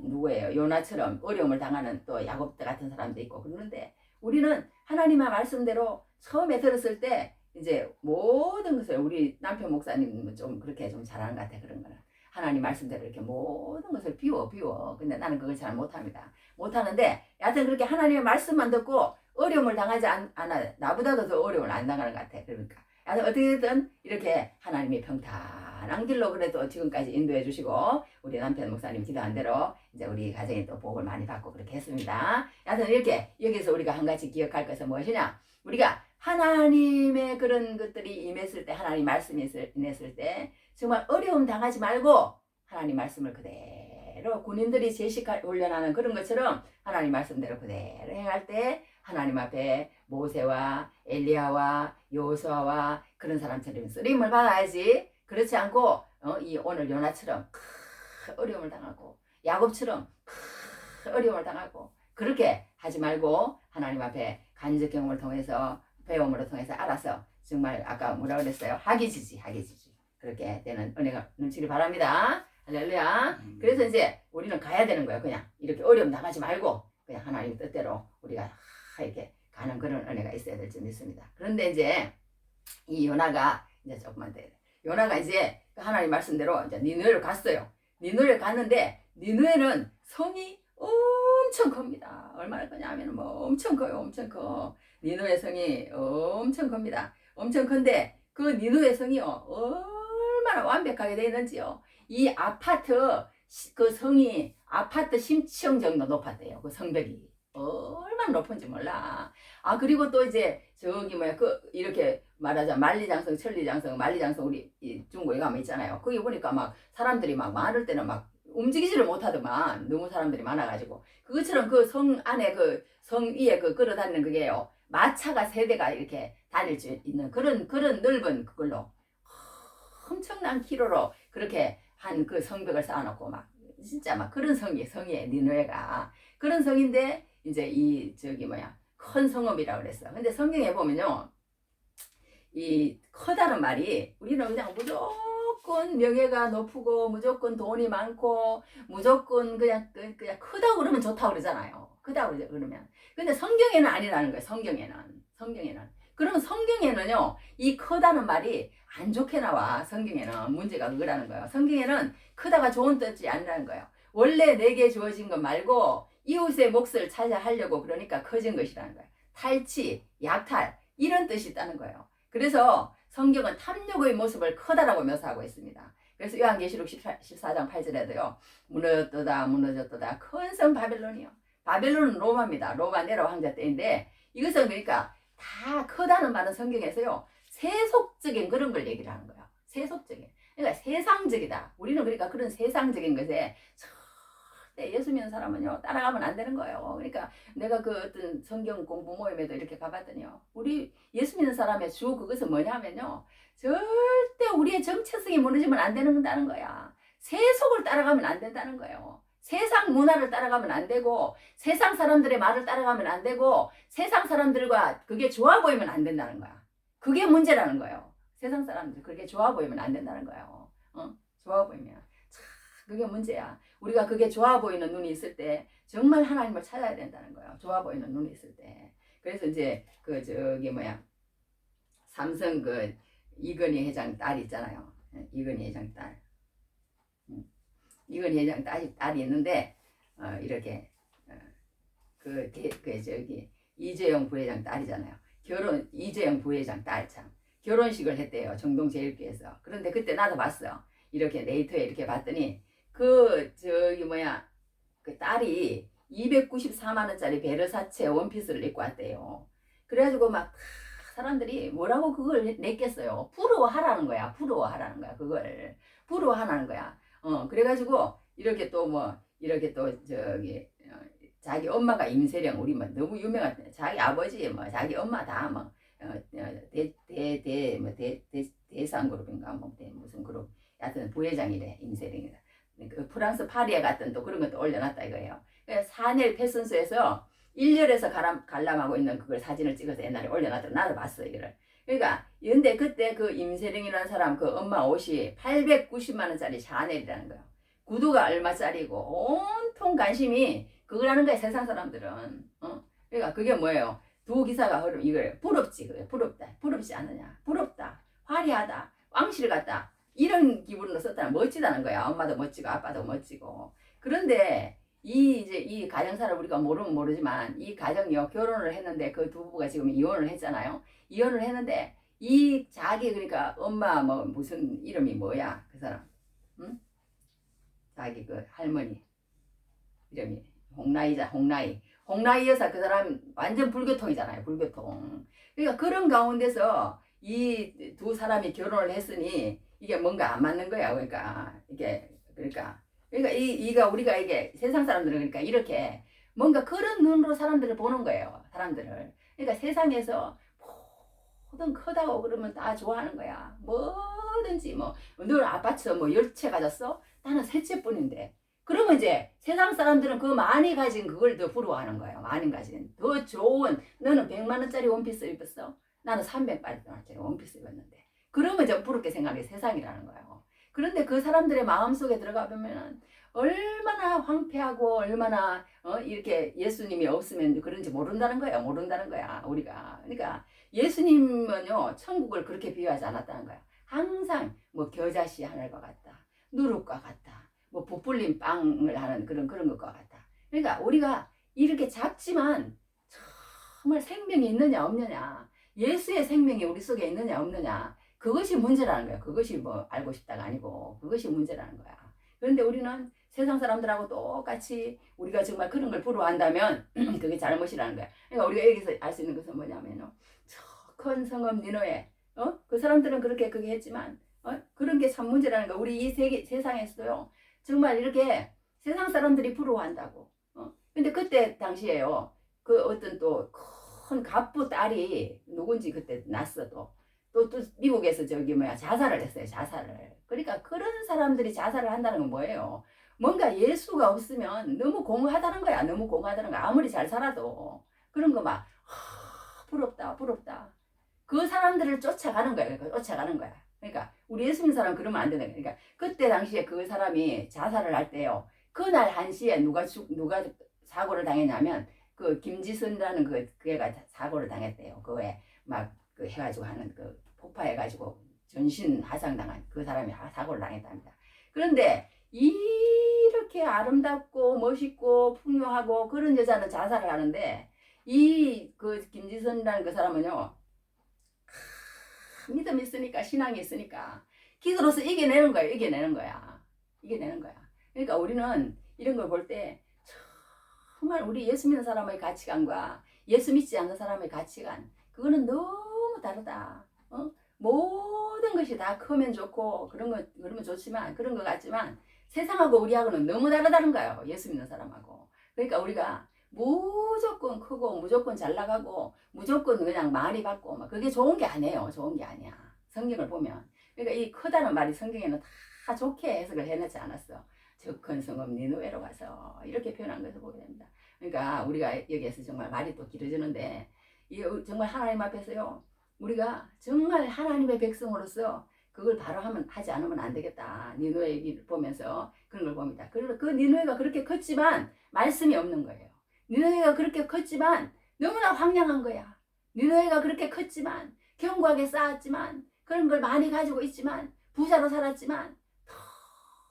[SPEAKER 1] 누구예요 요나처럼 어려움을 당하는 또 야곱 같은 사람도 있고 그러는데 우리는 하나님의 말씀대로 처음에 들었을 때 이제 모든 것을 우리 남편 목사님은 좀 그렇게 좀 잘하는 것 같아. 그런 거는 하나님 말씀대로 이렇게 모든 것을 비워 근데 나는 그걸 잘 못합니다. 못하는데 여하튼 그렇게 하나님의 말씀만 듣고 어려움을 당하지 않아 나보다도 더 어려움을 안 당하는 것 같아. 그러니까 여하튼 어떻게든 이렇게 하나님의 평탄한 길로 그래도 지금까지 인도해 주시고 우리 남편 목사님 기도한 대로 이제 우리 가정에 또 복을 많이 받고 그렇게 했습니다. 여하튼 이렇게 여기서 우리가 한 가지 기억할 것은 무엇이냐 우리가 하나님의 그런 것들이 임했을 때 하나님 말씀이 임했을 때 정말 어려움 당하지 말고 하나님 말씀을 그대로 군인들이 제식훈련하는 그런 것처럼 하나님 말씀대로 그대로 행할 때 하나님 앞에 모세와 엘리야와 요수아와 그런 사람처럼 쓰임을 받아야지. 그렇지 않고 이 오늘 요나처럼 어려움을 당하고 야곱처럼 어려움을 당하고 그렇게 하지 말고 하나님 앞에 간접 경험을 통해서 배움으로 통해서 알아서 정말 아까 뭐라 그랬어요? 하기지지 그렇게 되는 은혜가 넘치길 바랍니다. 할렐루야. 그래서 이제 우리는 가야 되는 거예요. 그냥 이렇게 어려움 당하지 말고 그냥 하나님 뜻대로 우리가 이렇게 가는 그런 은혜가 있어야 될 줄 믿습니다. 그런데 이제 이 요나가 이제 조금만 더 요나가 이제 하나님 말씀대로 이제 니느웨를 갔어요. 니느웨를 갔는데 니느웨는 성이 엄청 큽니다. 얼마나 크냐면 뭐 엄청 커요. 엄청 커. 니느웨 성이 엄청 큽니다. 엄청 큰데 그 니느웨 성이요 얼마나 완벽하게 되어 있는지요. 이 아파트 그 성이 아파트 10층 정도 높았대요. 그 성벽이 얼마나 높은지 몰라. 아 그리고 또 이제 저기 뭐야 그 이렇게 말하자 만리장성, 천리장성, 만리장성 우리 이 중국에 가면 있잖아요. 거기 보니까 막 사람들이 막 많을 때는 막 움직이지를 못하더만 너무 사람들이 많아가지고 그것처럼 그 성 안에 그 성 위에 그 끌어다니는 그게요 마차가 3대가 이렇게 다닐 수 있는 그런 넓은 그걸로 엄청난 키로로 그렇게 한 그 성벽을 쌓아놓고 막 진짜 막 그런 성이에요 니느웨가 그런 성인데 이제 이 저기 뭐야 큰 성읍이라고 그랬어. 근데 성경에 보면요 이 커다는 말이 우리는 그냥 무조건 명예가 높고 무조건 돈이 많고 무조건 그냥 크다고 그러면 좋다고 그러잖아요. 크다고 그러면. 근데 성경에는 아니라는 거예요. 성경에는. 그러면 성경에는요. 이 크다는 말이 안 좋게 나와. 성경에는 문제가 그거라는 거예요. 성경에는 크다가 좋은 뜻이 아니라는 거예요. 원래 내게 주어진 것 말고 이웃의 몫을 차지하려고 그러니까 커진 것이라는 거예요. 탈취, 약탈 이런 뜻이 있다는 거예요. 그래서 성경은 탐욕의 모습을 크다라고 묘사하고 있습니다. 그래서 요한계시록 14장 8절에도요. 무너졌도다 큰 성 바벨론이요. 바벨론은 로마입니다. 로마 네로 황제 때인데 이것은 그러니까 다 크다는 말은 성경에서요. 세속적인 그런 걸 얘기를 하는 거예요. 세속적인. 그러니까 세상적이다. 우리는 그러니까 그런 세상적인 것에 예수 믿는 사람은요 따라가면 안 되는 거예요. 그러니까 내가 그 어떤 성경 공부 모임에도 이렇게 가봤더니요 우리 예수 믿는 사람의 주 그것은 뭐냐면요 절대 우리의 정체성이 무너지면 안 된다는 거야. 세속을 따라가면 안 된다는 거예요. 세상 문화를 따라가면 안 되고 세상 사람들의 말을 따라가면 안 되고 세상 사람들과 그게 좋아 보이면 안 된다는 거야. 그게 문제라는 거예요. 세상 사람들 그게 좋아 보이면 안 된다는 거예요. 좋아 보이면 그게 문제야. 우리가 그게 좋아 보이는 눈이 있을 때 정말 하나님을 찾아야 된다는 거예요. 좋아 보이는 눈이 있을 때. 그래서 이제 그 저기 뭐야 삼성 그 이건희 회장 딸 있잖아요. 이건희 회장 딸. 이건희 회장 딸이 있는데 이렇게 그 저기 이재용 부회장 딸이잖아요. 이재용 부회장 딸 참. 결혼식을 했대요. 정동제일교에서. 그런데 그때 나도 봤어. 이렇게 네이터에 이렇게 봤더니 그 저기 뭐야 그 딸이 294만원짜리 베르사체 원피스를 입고 왔대요. 그래가지고 막 사람들이 뭐라고 그걸 냈겠어요. 부러워하라는 거야. 그걸 부러워하라는 거야. 그래가지고 이렇게 또 뭐 이렇게 또 저기 자기 엄마가 임세령 우리 뭐 너무 유명한 자기 아버지 뭐 자기 엄마 다 뭐 대상 그룹인가 뭐 무슨 그룹 하여튼 부회장이래 임세령이다. 그 프랑스 파리에 갔던 또 그런 것도 올려놨다 이거예요. 사넬 패션쇼에서 1열에서 관람하고 있는 그걸 사진을 찍어서 옛날에 올려놨더라. 나도 봤어 이거를. 그러니까 근데 그때 그 임세령이라는 사람 그 엄마 옷이 890만원짜리 샤넬이라는 거예요. 구두가 얼마짜리고 온통 관심이 그거라는 거야 세상 사람들은. 그러니까 그게 뭐예요? 두 기사가 흐름 이걸 부럽지 그게 부럽지 않느냐 부럽다 화려하다 왕실 같다 이런 기분으로 썼다는 멋지다는 거야. 엄마도 멋지고 아빠도 멋지고. 그런데 이 가정사를 우리가 모르면 모르지만 이 가정이요 결혼을 했는데 그 두 부부가 지금 이혼을 했잖아요. 이혼을 했는데 이 자기 그러니까 엄마 뭐 무슨 이름이 뭐야 그 사람 응? 자기 그 할머니 이름이 홍나이 여사 그 사람 완전 불교통이잖아요. 불교통. 그러니까 그런 가운데서 이 두 사람이 결혼을 했으니 이게 뭔가 안 맞는 거야. 그러니까 우리가 이게 세상 사람들은 그러니까 이렇게 뭔가 그런 눈으로 사람들을 보는 거예요. 사람들을. 그러니까 세상에서 뭐든 크다고 그러면 다 좋아하는 거야. 뭐든지 뭐 너 아파트 뭐 10채 가졌어? 나는 3채뿐인데. 그러면 이제 세상 사람들은 그 많이 가진 그걸 더 부러워하는 거예요. 많이 가진 더 좋은, 너는 100만 원짜리 원피스 입었어? 나는 300만 원짜리 원피스 입었는데. 그러면 좀 부럽게 생각해. 세상이라는 거예요. 그런데 그 사람들의 마음속에 들어가 보면은 얼마나 황폐하고 얼마나 이렇게 예수님이 없으면 그런지 모른다는 거야. 모른다는 거야. 우리가. 그러니까 예수님은요, 천국을 그렇게 비유하지 않았다는 거야. 항상 뭐 겨자씨 하늘과 같다. 누룩과 같다. 뭐 부풀린 빵을 하는 그런 것과 같다. 그러니까 우리가 이렇게 작지만 정말 생명이 있느냐 없느냐, 예수의 생명이 우리 속에 있느냐 없느냐, 그것이 문제라는 거야. 그것이 뭐 알고 싶다가 아니고 그것이 문제라는 거야. 그런데 우리는 세상 사람들하고 똑같이 우리가 정말 그런 걸 부러워한다면 그게 잘못이라는 거야. 그러니까 우리가 여기서 알 수 있는 것은 뭐냐면요, 저 큰 성읍 니느웨, 그 사람들은 그렇게 그게 했지만 그런 게 참 문제라는 거야. 우리 이 세상에서도요, 정말 이렇게 세상 사람들이 부러워한다고. 근데 그때 당시에요, 그 어떤 또 큰 갑부 딸이 누군지 그때 났어도 또 미국에서 저기 뭐야 자살을 했어요. 자살을. 그러니까 그런 사람들이 자살을 한다는 건 뭐예요? 뭔가 예수가 없으면 너무 공허하다는 거야. 너무 공허하다는 거야. 아무리 잘 살아도 그런 거 막 부럽다 부럽다. 그 사람들을 쫓아가는 거야. 쫓아가는 거야. 그러니까 우리 예수 믿는 사람 그러면 안 되는 거야. 그러니까 그때 당시에 그 사람이 자살을 할 때요, 그날 1시에 누가 사고를 당했냐면 그 김지선이라는 그 애가 사고를 당했대요. 그에 막 그 해가지고 하는 그 폭파해가지고 전신 화상당한 그 사람이 사고를 당했답니다. 그런데 이렇게 아름답고 멋있고 풍요하고 그런 여자는 자살을 하는데, 이 그 김지선이라는 그 사람은요, 믿음이 있으니까, 신앙이 있으니까 기도로서 이겨내는 거야. 이겨내는 거야. 이겨내는 거야. 그러니까 우리는 이런 걸 볼 때 정말 우리 예수 믿는 사람의 가치관과 예수 믿지 않는 사람의 가치관, 그거는 너무 다르다. 모든 것이 다 크면 좋고 그러면 좋지만, 그런 것 같지만 세상하고 우리하고는 너무 다르다는 거예요. 예수 믿는 사람하고. 그러니까 우리가 무조건 크고 무조건 잘 나가고 무조건 그냥 많이 받고 막 그게 좋은 게 아니에요. 좋은 게 아니야. 성경을 보면. 그러니까 이 크다는 말이 성경에는 다 좋게 해석을 해내지 않았어. 저 큰 성읍 니느웨로 가서 이렇게 표현한 것을 보게 됩니다. 그러니까 우리가 여기에서 정말 말이 또 길어지는데, 이 정말 하나님 앞에서요, 우리가 정말 하나님의 백성으로서 그걸 바로 하지 않으면 안 되겠다. 니느웨 얘기를 보면서 그런 걸 봅니다. 그리고 그 니느웨가 그렇게 컸지만 말씀이 없는 거예요. 니느웨가 그렇게 컸지만 너무나 황량한 거야. 니느웨가 그렇게 컸지만 견고하게 쌓았지만 그런 걸 많이 가지고 있지만 부자로 살았지만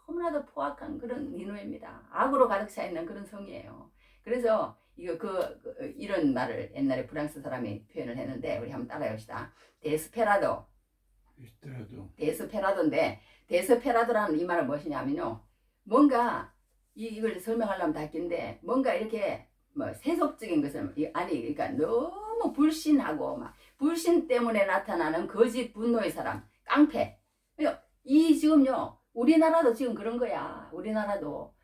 [SPEAKER 1] 너무나도 포악한 그런 니느웨입니다. 악으로 가득 차 있는 그런 성이에요. 그래서 이런 말을 옛날에 프랑스 사람이 표현을 했는데 우리 한번 따라해봅시다. 데스페라도인데, 데스페라도라는 이 말은 무엇이냐면요, 뭔가 이걸 설명하려면 다 긴데, 뭔가 이렇게 뭐 세속적인 것을 그러니까 너무 불신하고 막 불신 때문에 나타나는 거짓 분노의 사람, 깡패. 이 지금요, 우리나라도 지금 그런 거야. 우리나라도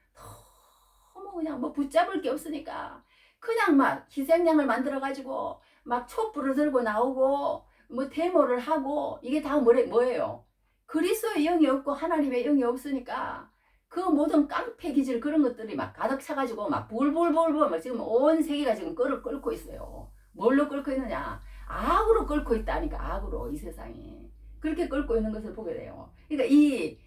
[SPEAKER 1] 너무 그냥 뭐 붙잡을 게 없으니까 그냥 막 희생양을 만들어 가지고 막 촛불을 들고 나오고 뭐 데모를 하고, 이게 다 뭐예요? 그리스도의 영이 없고 하나님의 영이 없으니까 그 모든 깡패 기질 그런 것들이 막 가득 차가지고 막 불불불불 막 지금 온 세계가 지금 끓고 있어요. 뭘로 끓고 있느냐? 악으로 끓고 있다니까. 악으로. 이 세상이 그렇게 끓고 있는 것을 보게 돼요. 그러니까 이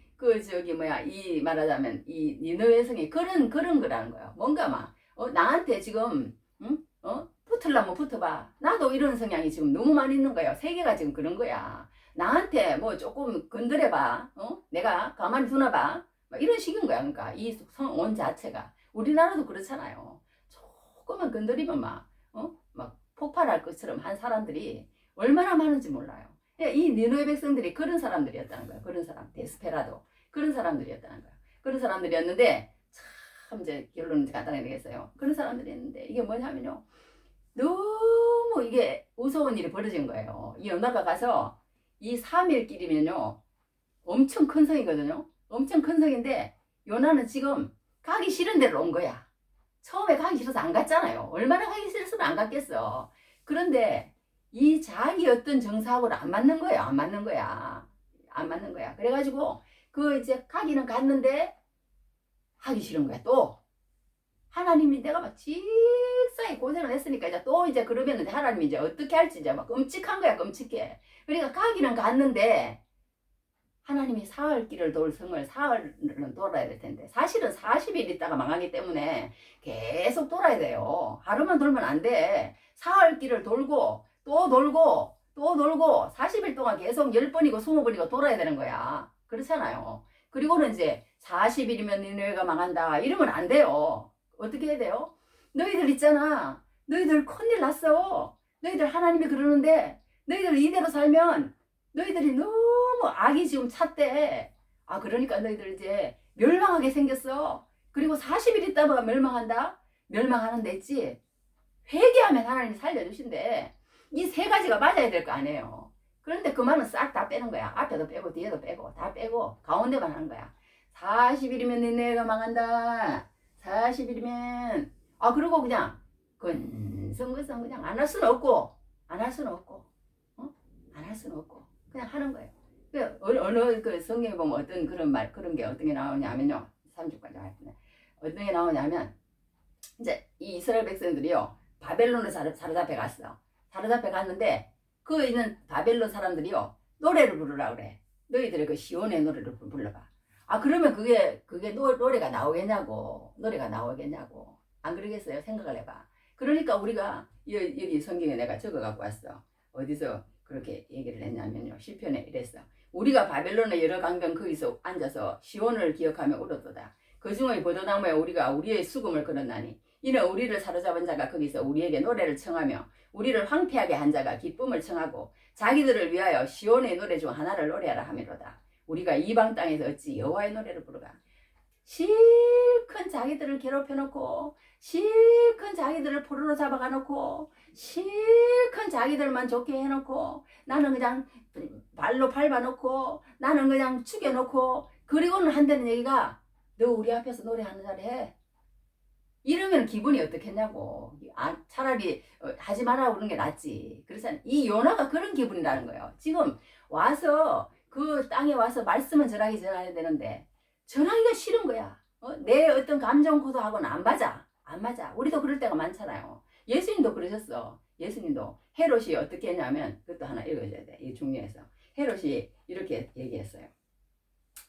[SPEAKER 1] 말하자면 이 니느웨 성이 그런 거라는 거야. 뭔가 막 나한테 지금 붙으려면 붙어봐. 나도 이런 성향이 지금 너무 많이 있는 거야. 세계가 지금 그런 거야. 나한테 뭐 조금 건드려봐. 내가 가만히 두나봐. 막 이런 식인 거야. 그러니까 이 성온 자체가. 우리나라도 그렇잖아요. 조금만 건드리면 막 폭발할 것처럼 한 사람들이 얼마나 많은지 몰라요. 이 니느웨 백성들이 그런 사람들이었다는 거야. 그런 사람, 데스페라도. 그런 사람들이었다는 거야. 그런 사람들이었는데, 참 이제 결론은 간단하게 되겠어요. 그런 사람들이었는데, 이게 뭐냐면요, 너무 이게 무서운 일이 벌어진 거예요. 이 연화가 가서 이 3일길이면요 엄청 큰 성이거든요. 엄청 큰 성인데 요나는 지금 가기 싫은 데로 온 거야. 처음에 가기 싫어서 안 갔잖아요. 얼마나 가기 싫었으면 안 갔겠어. 그런데 이 자기 어떤 정사하고는 안 맞는 거야. 안 맞는 거야. 안 맞는 거야. 그래가지고 그 이제 가기는 갔는데 하기 싫은 거야. 또 하나님이 내가 막 직사에 고생을 했으니까 이제 또 이제 그러면 이제 하나님이 이제 어떻게 할지 이제 막 끔찍한 거야. 끔찍해. 그러니까 가기는 갔는데 하나님이 사흘 길을 돌 성을 사흘은 돌아야 될 텐데 사실은 40일 있다가 망하기 때문에 계속 돌아야 돼요. 하루만 돌면 안 돼. 사흘 길을 돌고 또 돌고 또 돌고 40일 동안 계속 10번이고 20번이고 돌아야 되는 거야. 그렇잖아요. 그리고는 이제 40일이면 니네가 망한다 이러면 안 돼요. 어떻게 해야 돼요? 너희들 있잖아. 너희들 큰일 났어. 너희들 하나님이 그러는데 너희들 이대로 살면 너희들이 너무 악이 지금 찼대. 아, 그러니까 너희들 이제 멸망하게 생겼어. 그리고 40일 있다가 멸망한다? 멸망하는데 있지? 회개하면 하나님이 살려주신대. 이 세 가지가 맞아야 될 거 아니에요. 그런데 그 말은 싹 다 빼는 거야. 앞에도 빼고 뒤에도 빼고 다 빼고 가운데만 하는 거야. 40일이면 니네가 망한다. 40일이면 아 그리고 그냥 근성근성 그냥 안 할 수는 없고 안 할 수는 없고 안 할 수는 없고 그냥 하는 거예요. 그 어느 그 성경에 보면 어떤 그런 말 그런 게 어떤 게 나오냐면요. 30까지 하였네. 어떤 게 나오냐면 이제 이 이스라엘 백성들이요 바벨론에 사로잡혀 갔어. 사로잡혀 갔는데 그 있는 바벨론 사람들이요 노래를 부르라 그래. 너희들의 그 시온의 노래를 불러봐. 아 그러면 그게 노래가 나오겠냐고. 노래가 나오겠냐고. 안 그러겠어요? 생각을 해봐. 그러니까 우리가 여기 성경에 내가 적어 갖고 왔어. 어디서 그렇게 얘기를 했냐면요. 시편에 이랬어. 우리가 바벨론의 여러 강변 거기서 앉아서 시온을 기억하며 울었도다. 그 중의 보도나무에 우리가 우리의 수금을 걸었나니 이는 우리를 사로잡은 자가 거기서 우리에게 노래를 청하며 우리를 황폐하게 한 자가 기쁨을 청하고 자기들을 위하여 시온의 노래 중 하나를 노래하라 하미로다. 우리가 이방 땅에서 어찌 여호와의 노래를 부르가. 실컷 자기들을 괴롭혀놓고 실컷 자기들을 포로로 잡아가놓고 실컷 자기들만 좋게 해놓고 나는 그냥 발로 밟아놓고 나는 그냥 죽여놓고 그리고는 한다는 얘기가 너 우리 앞에서 노래하는 자리 해. 이러면 기분이 어떻겠냐고. 차라리 하지 마라 그러는 게 낫지. 그래서 이 요나가 그런 기분이라는 거예요. 지금 와서 그 땅에 와서 말씀은 전하기 전해야 되는데 전하기가 싫은 거야. 내 어떤 감정 고소하고는 안 맞아. 안 맞아. 우리도 그럴 때가 많잖아요. 예수님도 그러셨어. 예수님도 헤롯이 어떻게 했냐면 그것도 하나 읽어줘야 돼. 이 중요해서. 헤롯이 이렇게 얘기했어요.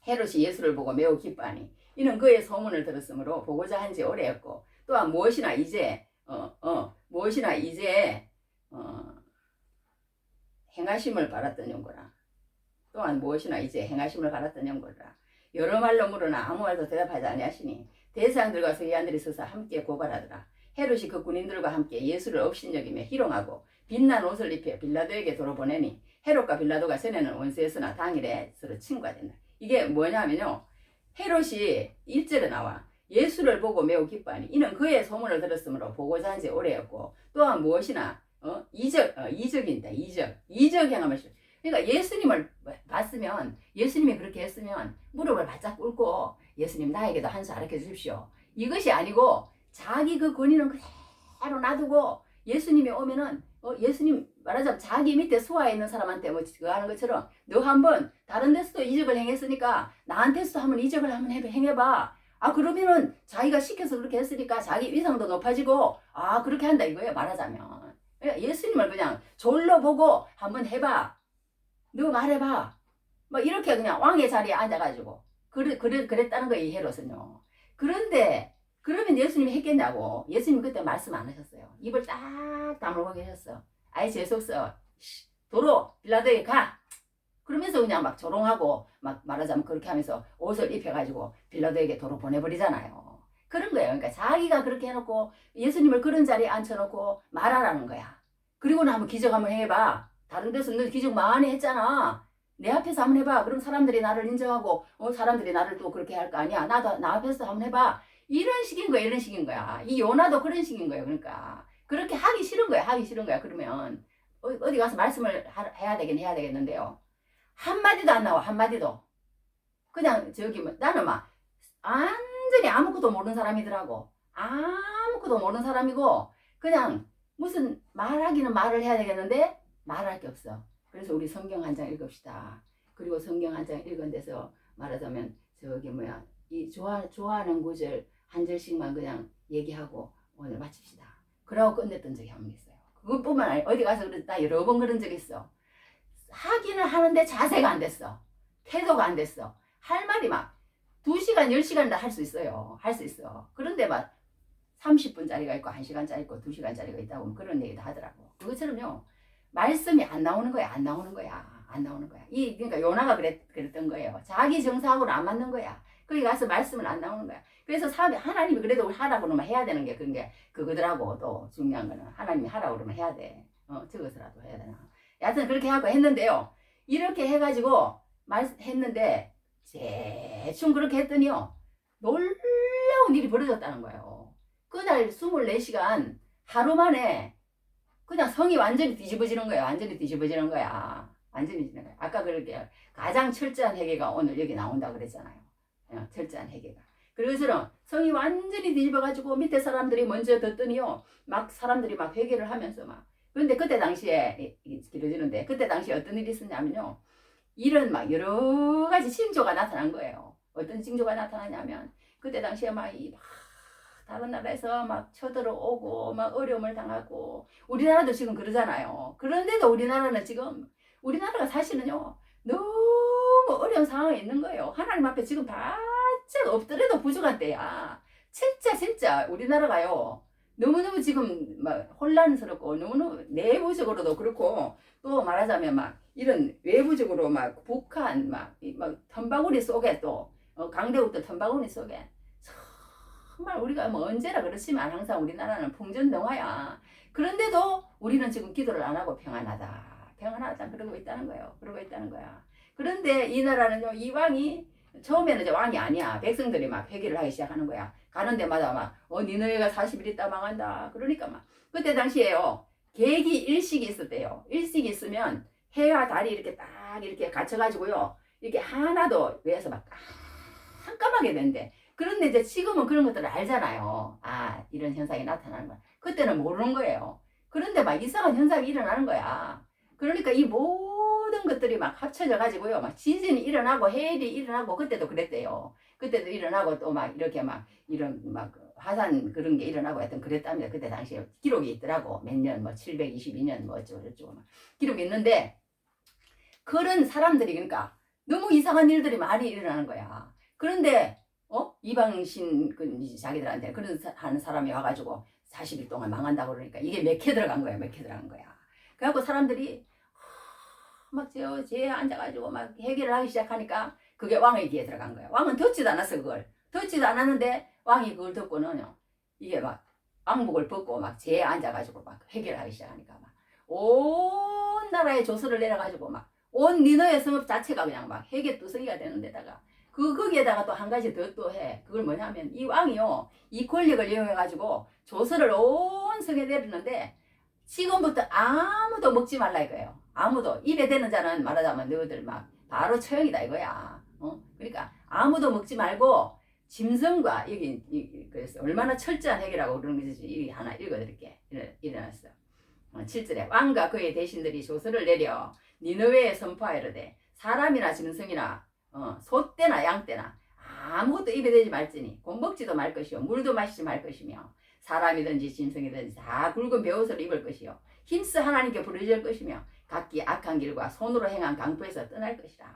[SPEAKER 1] 헤롯이 예수를 보고 매우 기뻐하니 이는 그의 소문을 들었으므로 보고자 한지 오래였고 또한 무엇이나 이제 행하심을 바랐던 연고라. 또한 무엇이나 이제 행하심을 바랐던 연고라. 여러 말로 물으나 아무 말도 대답하지 아니하시니 대사장들과 서기관들이 서서 함께 고발하더라. 헤롯이 그 군인들과 함께 예수를 업신여기며 희롱하고 빛난 옷을 입혀 빌라도에게 도로 보내니 헤롯과 빌라도가 전에는 원수였으나 당일에 서로 친구가 된다. 이게 뭐냐면요. 헤롯이 1절에 나와 예수를 보고 매우 기뻐하니 이는 그의 소문을 들었으므로 보고자 한지 오래였고 또한 무엇이나 이적인다. 이적 행함을 그러니까 예수님을 봤으면 예수님이 그렇게 했으면 무릎을 바짝 꿇고 예수님 나에게도 한 수 가르쳐 주십시오. 이것이 아니고 자기 그 권위는 그대로 놔두고 예수님이 오면은 예수님 말하자면 자기 밑에 수하에 있는 사람한테 뭐 그거 하는 것처럼 너 한번 다른 데서도 이적을 행했으니까 나한테서도 한번 이적을 한번 행해봐. 아 그러면은 자기가 시켜서 그렇게 했으니까 자기 위상도 높아지고 아 그렇게 한다 이거예요. 말하자면 예수님을 그냥 졸로 보고 한번 해봐. 너 말해봐. 뭐 이렇게 그냥 왕의 자리에 앉아가지고 그랬다는 거예요. 이 헤롯은요. 그런데 그러면 예수님이 했겠냐고. 예수님 그때 말씀 안 하셨어요. 입을 딱 다물고 계셨어. 아이 재수없어. 도로 빌라도에 가. 그러면서 그냥 막 조롱하고 막 말하자면 그렇게 하면서 옷을 입혀가지고 빌라도에게 도로 보내버리잖아요. 그런 거예요. 그러니까 자기가 그렇게 해놓고 예수님을 그런 자리에 앉혀놓고 말하라는 거야. 그리고는 한번 기적 한번 해봐. 다른 데서 너 기적 많이 했잖아. 내 앞에서 한번 해봐. 그럼 사람들이 나를 인정하고 사람들이 나를 또 그렇게 할 거 아니야. 나 앞에서 한번 해봐. 이런 식인 거야. 이런 식인 거야. 이 요나도 그런 식인 거예요. 그러니까 그렇게 하기 싫은 거야. 하기 싫은 거야. 그러면 어디 가서 말씀을 해야 되겠는데요. 한마디도 안 나와. 한마디도. 그냥 나는 막 완전히 아무것도 모르는 사람이더라고. 아무것도 모르는 사람이고 그냥 무슨 말하기는 말을 해야 되겠는데 말할 게 없어. 그래서 우리 성경 한 장 읽읍시다. 그리고 성경 한 장 읽은 데서 말하자면 저기 뭐야 이 좋아하는 구절 한 절씩만 그냥 얘기하고 오늘 마칩시다. 그러고 끝냈던 적이 한 번 있어요. 그것뿐만 아니라 어디 가서 나 여러 번 그런 적 있어. 하기는 하는데 자세가 안 됐어. 태도가 안 됐어. 할 말이 막 2시간, 10시간 다 할 수 있어요. 할 수 있어. 그런데 막 30분짜리가 있고 1시간짜리 있고 2시간짜리가 있다고 그런 얘기도 하더라고. 그것처럼요. 말씀이 안 나오는 거야. 안 나오는 거야. 안 나오는 거야. 그러니까 요나가 그랬던 거예요. 자기 정사하고는 안 맞는 거야. 거기 가서 말씀은 안 나오는 거야. 그래서 하나님이 그래도 하라고 그러면 해야 되는 게 그거더라고. 또 중요한 거는 하나님이 하라고 그러면 해야 돼. 저것이라도 해야 되나. 여하튼 그렇게 하고 했는데요. 이렇게 해가지고 했는데 대충 그렇게 했더니요. 놀라운 일이 벌어졌다는 거예요. 그날 24시간 하루 만에 그냥 성이 완전히 뒤집어지는 거야. 완전히 뒤집어지는 거야. 완전히 뒤집어지는 거야. 아까 그렇게 가장 철저한 회개가 오늘 여기 나온다고 그랬잖아요. 철저한 회개가. 그래서 성이 완전히 뒤집어가지고 밑에 사람들이 먼저 듣더니요. 막 사람들이 막 회개를 하면서 막. 그런데 그때 당시에 길어지는데 그때 당시에 어떤 일이 있었냐면요. 이런 막 여러 가지 징조가 나타난 거예요. 어떤 징조가 나타나냐면 그때 당시에 막 다른 나라에서 막 쳐들어오고 막 어려움을 당하고 우리나라도 지금 그러잖아요. 그런데도 우리나라가 사실은요 너무 어려운 상황에 있는 거예요. 하나님 앞에 지금 바짝 엎드려도 부족한 때야. 진짜 우리나라가요 너무너무 지금 막 혼란스럽고 너무너무 내부적으로도 그렇고 또 말하자면 막 이런 외부적으로 막 북한 막 텀바구니 속에 또 강대국들 텀바구니 속에 정말 우리가 뭐 언제나 그렇지만 항상 우리나라는 풍전등화야. 그런데도 우리는 지금 기도를 안 하고 평안하다 그러고 있다는 거예요. 그러고 있다는 거야. 그런데 이 나라는요, 이 왕이 처음에는 이제 왕이 아니야. 백성들이 막 회개를 하기 시작하는 거야. 가는 데마다 막 니네가 40일 있다 망한다. 그러니까 막 그때 당시에요. 계기 일식이 있었대요. 일식이 있으면 해와 달이 이렇게 딱 이렇게 갇혀가지고요. 이렇게 하나도 위에서 막 깜깜하게 된대. 그런데 이제 지금은 그런 것들을 알잖아요. 아, 이런 현상이 나타나는 거야. 그때는 모르는 거예요. 그런데 막 이상한 현상이 일어나는 거야. 그러니까 이 모든 것들이 막 합쳐져 가지고요. 막 지진이 일어나고 해일이 일어나고 그때도 그랬대요. 그때도 일어나고 또 막 이렇게 막 이런 막 화산 그런 게 일어나고 하여튼 그랬답니다. 그때 당시에 기록이 있더라고. 몇 년, 뭐 722년 뭐 어쩌고 막 기록이 있는데 그런 사람들이 그러니까 너무 이상한 일들이 많이 일어나는 거야. 그런데 이방신 자기들한테 그런 하는 사람이 와가지고 40일 동안 망한다고 그러니까 이게 몇 개 들어간 거야. 몇 개 들어간 거야. 그래갖고 사람들이 막 제 앉아가지고 막 해결을 하기 시작하니까 그게 왕의 귀에 들어간 거야. 왕은 듣지도 않았어. 그걸 듣지도 않았는데 왕이 그걸 듣고는요 이게 막 왕복을 벗고 막 제 앉아가지고 막 해결을 하기 시작하니까 막 온 나라의 조서를 내려가지고 막 온 니너의 성읍 자체가 그냥 막 회개투성이가 되는 데다가 거기에다가 또 한 가지 더 또 해. 그걸 뭐냐면 이 왕이요 이 권력을 이용해가지고 조서를 온 성에 내리는데 지금부터 아무도 먹지 말라 이거예요. 아무도 입에 대는 자는 말하자면 너희들 막 바로 처형이다 이거야. 그러니까 아무도 먹지 말고 짐승과 그래서 얼마나 철저한 핵이라고 그러는 것인지 이 하나 읽어드릴게. 일어났어. 7절에 왕과 그의 대신들이 조서를 내려 니느웨에 선포하이르되 사람이나 짐승이나 소떼나 양떼나 아무것도 입에 대지 말지니 곧 먹지도 말 것이요 물도 마시지 말 것이며 사람이든지 짐승이든지 다 굵은 베옷을 입을 것이요 힘써 하나님께 부르짖을 것이며 각기 악한 길과 손으로 행한 강포에서 떠날 것이라.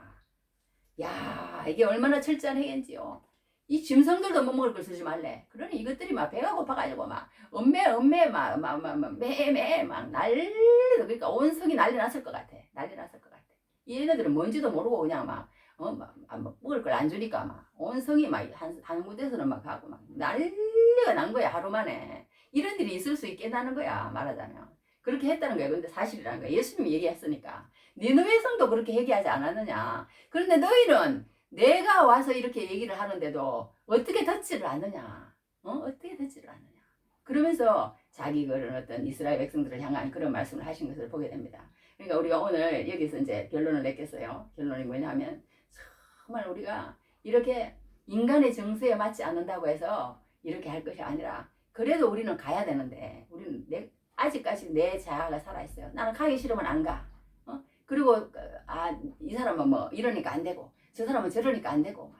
[SPEAKER 1] 야, 이게 얼마나 철저한 행인지요. 이 짐승들도 못 먹을 걸 쓰지 말래. 그러니 이것들이 막 배가 고파가지고 막 엄매 막 매매 막 난리도 그러니까 온 성이 난리 났을 것 같아. 난리 났을 것 같아. 얘네들은 뭔지도 모르고 그냥 막 먹을 걸 안 주니까 막 온 성이 막 한 군데서는 막 가고 막 난리가 난 거야. 하루 만에 이런 일이 있을 수 있겠다는 거야. 말하자면 그렇게 했다는 거야. 근데 사실이라는 거야. 예수님이 얘기했으니까 니느웨 성도 그렇게 얘기하지 않았느냐. 그런데 너희는 내가 와서 이렇게 얘기를 하는데도 어떻게 듣지를 않느냐. 어떻게 듣지를 않느냐. 그러면서 자기 그런 어떤 이스라엘 백성들을 향한 그런 말씀을 하신 것을 보게 됩니다. 그러니까 우리가 오늘 여기서 이제 결론을 냈겠어요. 결론이 뭐냐면 정말 우리가 이렇게 인간의 정서에 맞지 않는다고 해서 이렇게 할 것이 아니라 그래도 우리는 가야 되는데 우리는 아직까지 내 자아가 살아있어요. 나는 가기 싫으면 안 가. 그리고 이 사람은 뭐 이러니까 안 되고 저 사람은 저러니까 안 되고 막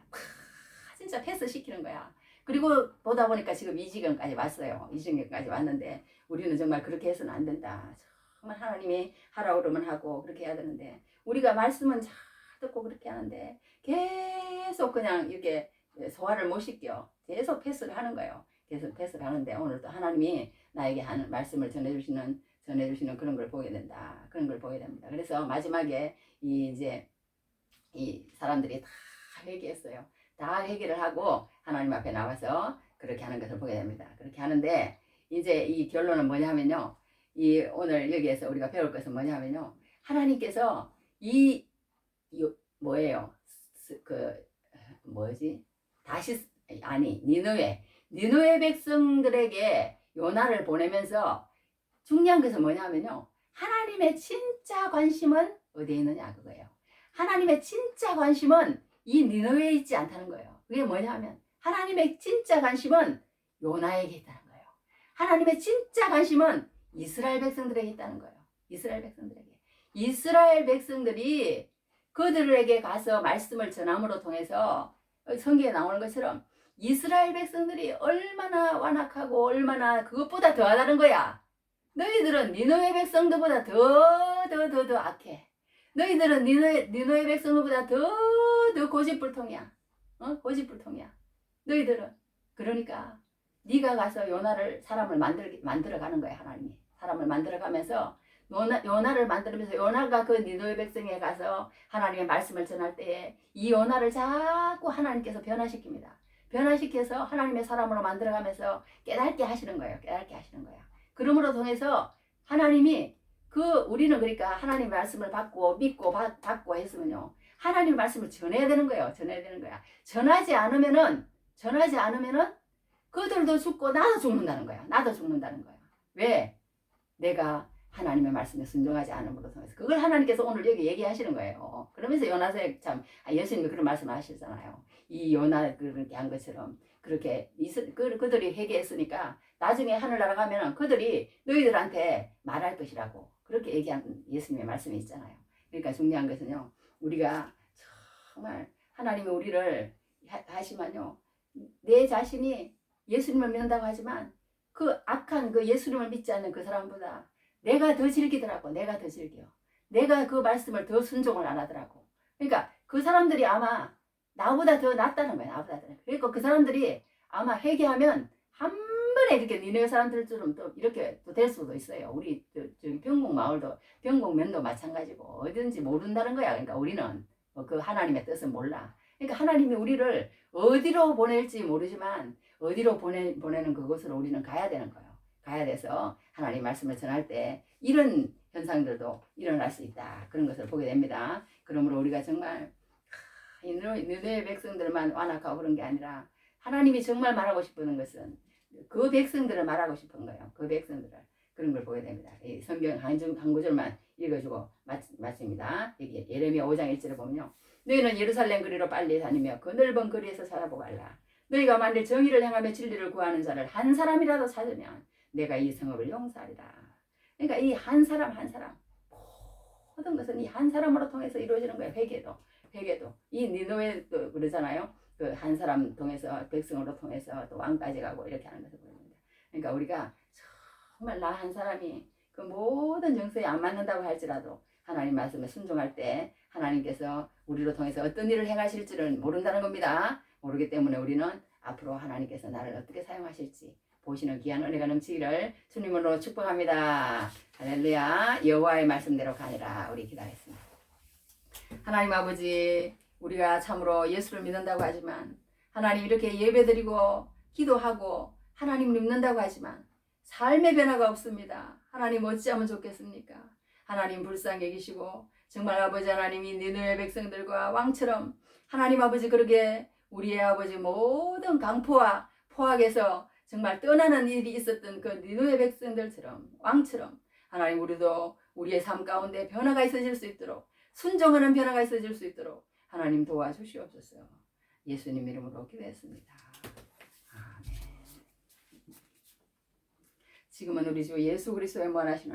[SPEAKER 1] 진짜 패스 시키는 거야. 그리고 보다 보니까 지금 이 지경까지 왔어요. 이 지경까지 왔는데 우리는 정말 그렇게 해서는 안 된다. 정말 하나님이 하라고 그러면 하고 그렇게 해야 되는데 우리가 말씀은 잘 듣고 그렇게 하는데 계속 그냥 이렇게 소화를 못 시켜. 계속 패스를 하는 거예요. 계속 패스를 하는데 오늘도 하나님이 나에게 하는 말씀을 전해주시는 그런 걸 보게 된다. 그런 걸 보게 됩니다. 그래서 마지막에 이제 이 사람들이 다 회개했어요. 다 회개를 하고 하나님 앞에 나와서 그렇게 하는 것을 보게 됩니다. 그렇게 하는데 이제 이 결론은 뭐냐면요. 이 오늘 여기에서 우리가 배울 것은 뭐냐면요. 하나님께서 뭐예요? 니느웨 백성들에게 요나를 보내면서 중요한 것은 뭐냐면요. 하나님의 진짜 관심은 어디에 있느냐 그거예요. 하나님의 진짜 관심은 이 니느웨에 있지 않다는 거예요. 그게 뭐냐면 하나님의 진짜 관심은 요나에게 있다는 거예요. 하나님의 진짜 관심은 이스라엘 백성들에게 있다는 거예요. 이스라엘 백성들이 그들에게 가서 말씀을 전함으로 통해서 성경에 나오는 것처럼 이스라엘 백성들이 얼마나 완악하고 얼마나 그것보다 더하다는 거야. 너희들은 니느웨 백성들보다 더 악해. 너희들은 니느웨 백성들보다 더 고집불통이야. 고집불통이야. 너희들은. 그러니까 네가 가서 사람을 만들어 가는 거야. 하나님이. 사람을 만들어 가면서 요나를 만들면서 요나가 그 니느웨 백성에 가서 하나님의 말씀을 전할 때에 이 요나를 자꾸 하나님께서 변화시킵니다. 변화시켜서 하나님의 사람으로 만들어가면서 깨닫게 하시는 거예요. 그러므로 통해서 하나님이 우리는 그러니까 하나님의 말씀을 받고 믿고 받고 했으면요. 하나님의 말씀을 전해야 되는 거예요. 전하지 않으면은 그들도 죽고 나도 죽는다는 거야. 왜? 내가 하나님의 말씀에 순종하지 않음으로 통해서 그걸 하나님께서 오늘 여기 얘기하시는 거예요. 그러면서 요나서에 참 예수님이 그런 말씀을 하시잖아요. 이 요나 그렇게 한 것처럼 그렇게 그들이 회개했으니까 나중에 하늘나라 가면은 그들이 너희들한테 말할 것이라고 그렇게 얘기한 예수님의 말씀이 있잖아요. 그러니까 중요한 것은요. 우리가 정말 하나님이 우리를 하시면요. 내 자신이 예수님을 믿는다고 하지만 그 악한 그 예수님을 믿지 않는 그 사람보다 내가 더 즐기더라고. 내가 그 말씀을 더 순종을 안 하더라고. 그러니까 그 사람들이 아마 나보다 더 낫다는 거야. 그러니까 그 사람들이 아마 회개하면 한 번에 이렇게 니네 사람들처럼 또 이렇게 또 될 수도 있어요. 우리 저기 병곡면도 마찬가지고 어딘지 모른다는 거야. 그러니까 우리는 그 하나님의 뜻은 몰라. 그러니까 하나님이 우리를 어디로 보낼지 모르지만 어디로 보내는 그곳으로 우리는 가야 되는 거예요. 가야 돼서 하나님 말씀을 전할 때 이런 현상들도 일어날 수 있다. 그런 것을 보게 됩니다. 그러므로 우리가 정말 니느웨 백성들만 완악하고 그런 게 아니라 하나님이 정말 말하고 싶은 것은 그 백성들을 말하고 싶은 거예요. 그 백성들을. 그런 걸 보게 됩니다. 이 성경 한 구절만 읽어주고 마칩니다. 여기 예레미야 5장 1절에 보면요. 너희는 예루살렘 거리로 빨리 다니며 그 넓은 거리에서 살아보고 알라. 너희가 만일 정의를 행하며 진리를 구하는 자를 한 사람이라도 찾으면 내가 이 성읍을 용서하리라. 그러니까 이 한 사람 모든 것은 이 한 사람으로 통해서 이루어지는 거예요. 회개도 이 니느웨도 그러잖아요. 그 한 사람 통해서 백성으로 통해서 또 왕까지 가고 이렇게 하는 것을 보입니다. 그러니까 우리가 정말 나 한 사람이 그 모든 정서에 안 맞는다고 할지라도 하나님 말씀에 순종할 때 하나님께서 우리로 통해서 어떤 일을 행하실지를 모른다는 겁니다. 모르기 때문에 우리는 앞으로 하나님께서 나를 어떻게 사용하실지 보시는 귀한 은혜가 넘치기를 주님으로 축복합니다. 할렐루야. 여호와의 말씀대로 가니라. 우리 기도하겠습니다. 하나님 아버지, 우리가 참으로 예수를 믿는다고 하지만 하나님 이렇게 예배드리고 기도하고 하나님을 믿는다고 하지만 삶의 변화가 없습니다. 하나님 어찌하면 좋겠습니까? 하나님 불쌍히 계시고 정말 아버지 하나님이 니느웨 백성들과 왕처럼 하나님 아버지 그렇게 우리의 아버지 모든 강포와 포악에서 정말 떠나는 일이 있었던 그 니느웨 백성들처럼 왕처럼 하나님 우리도 우리의 삶 가운데 변화가 있어질 수 있도록 순종하는 변화가 있어질 수 있도록 하나님 도와주시옵소서. 예수님 이름으로 기도했습니다. 아멘. 지금은 우리 주 예수 그리스도의 무한하신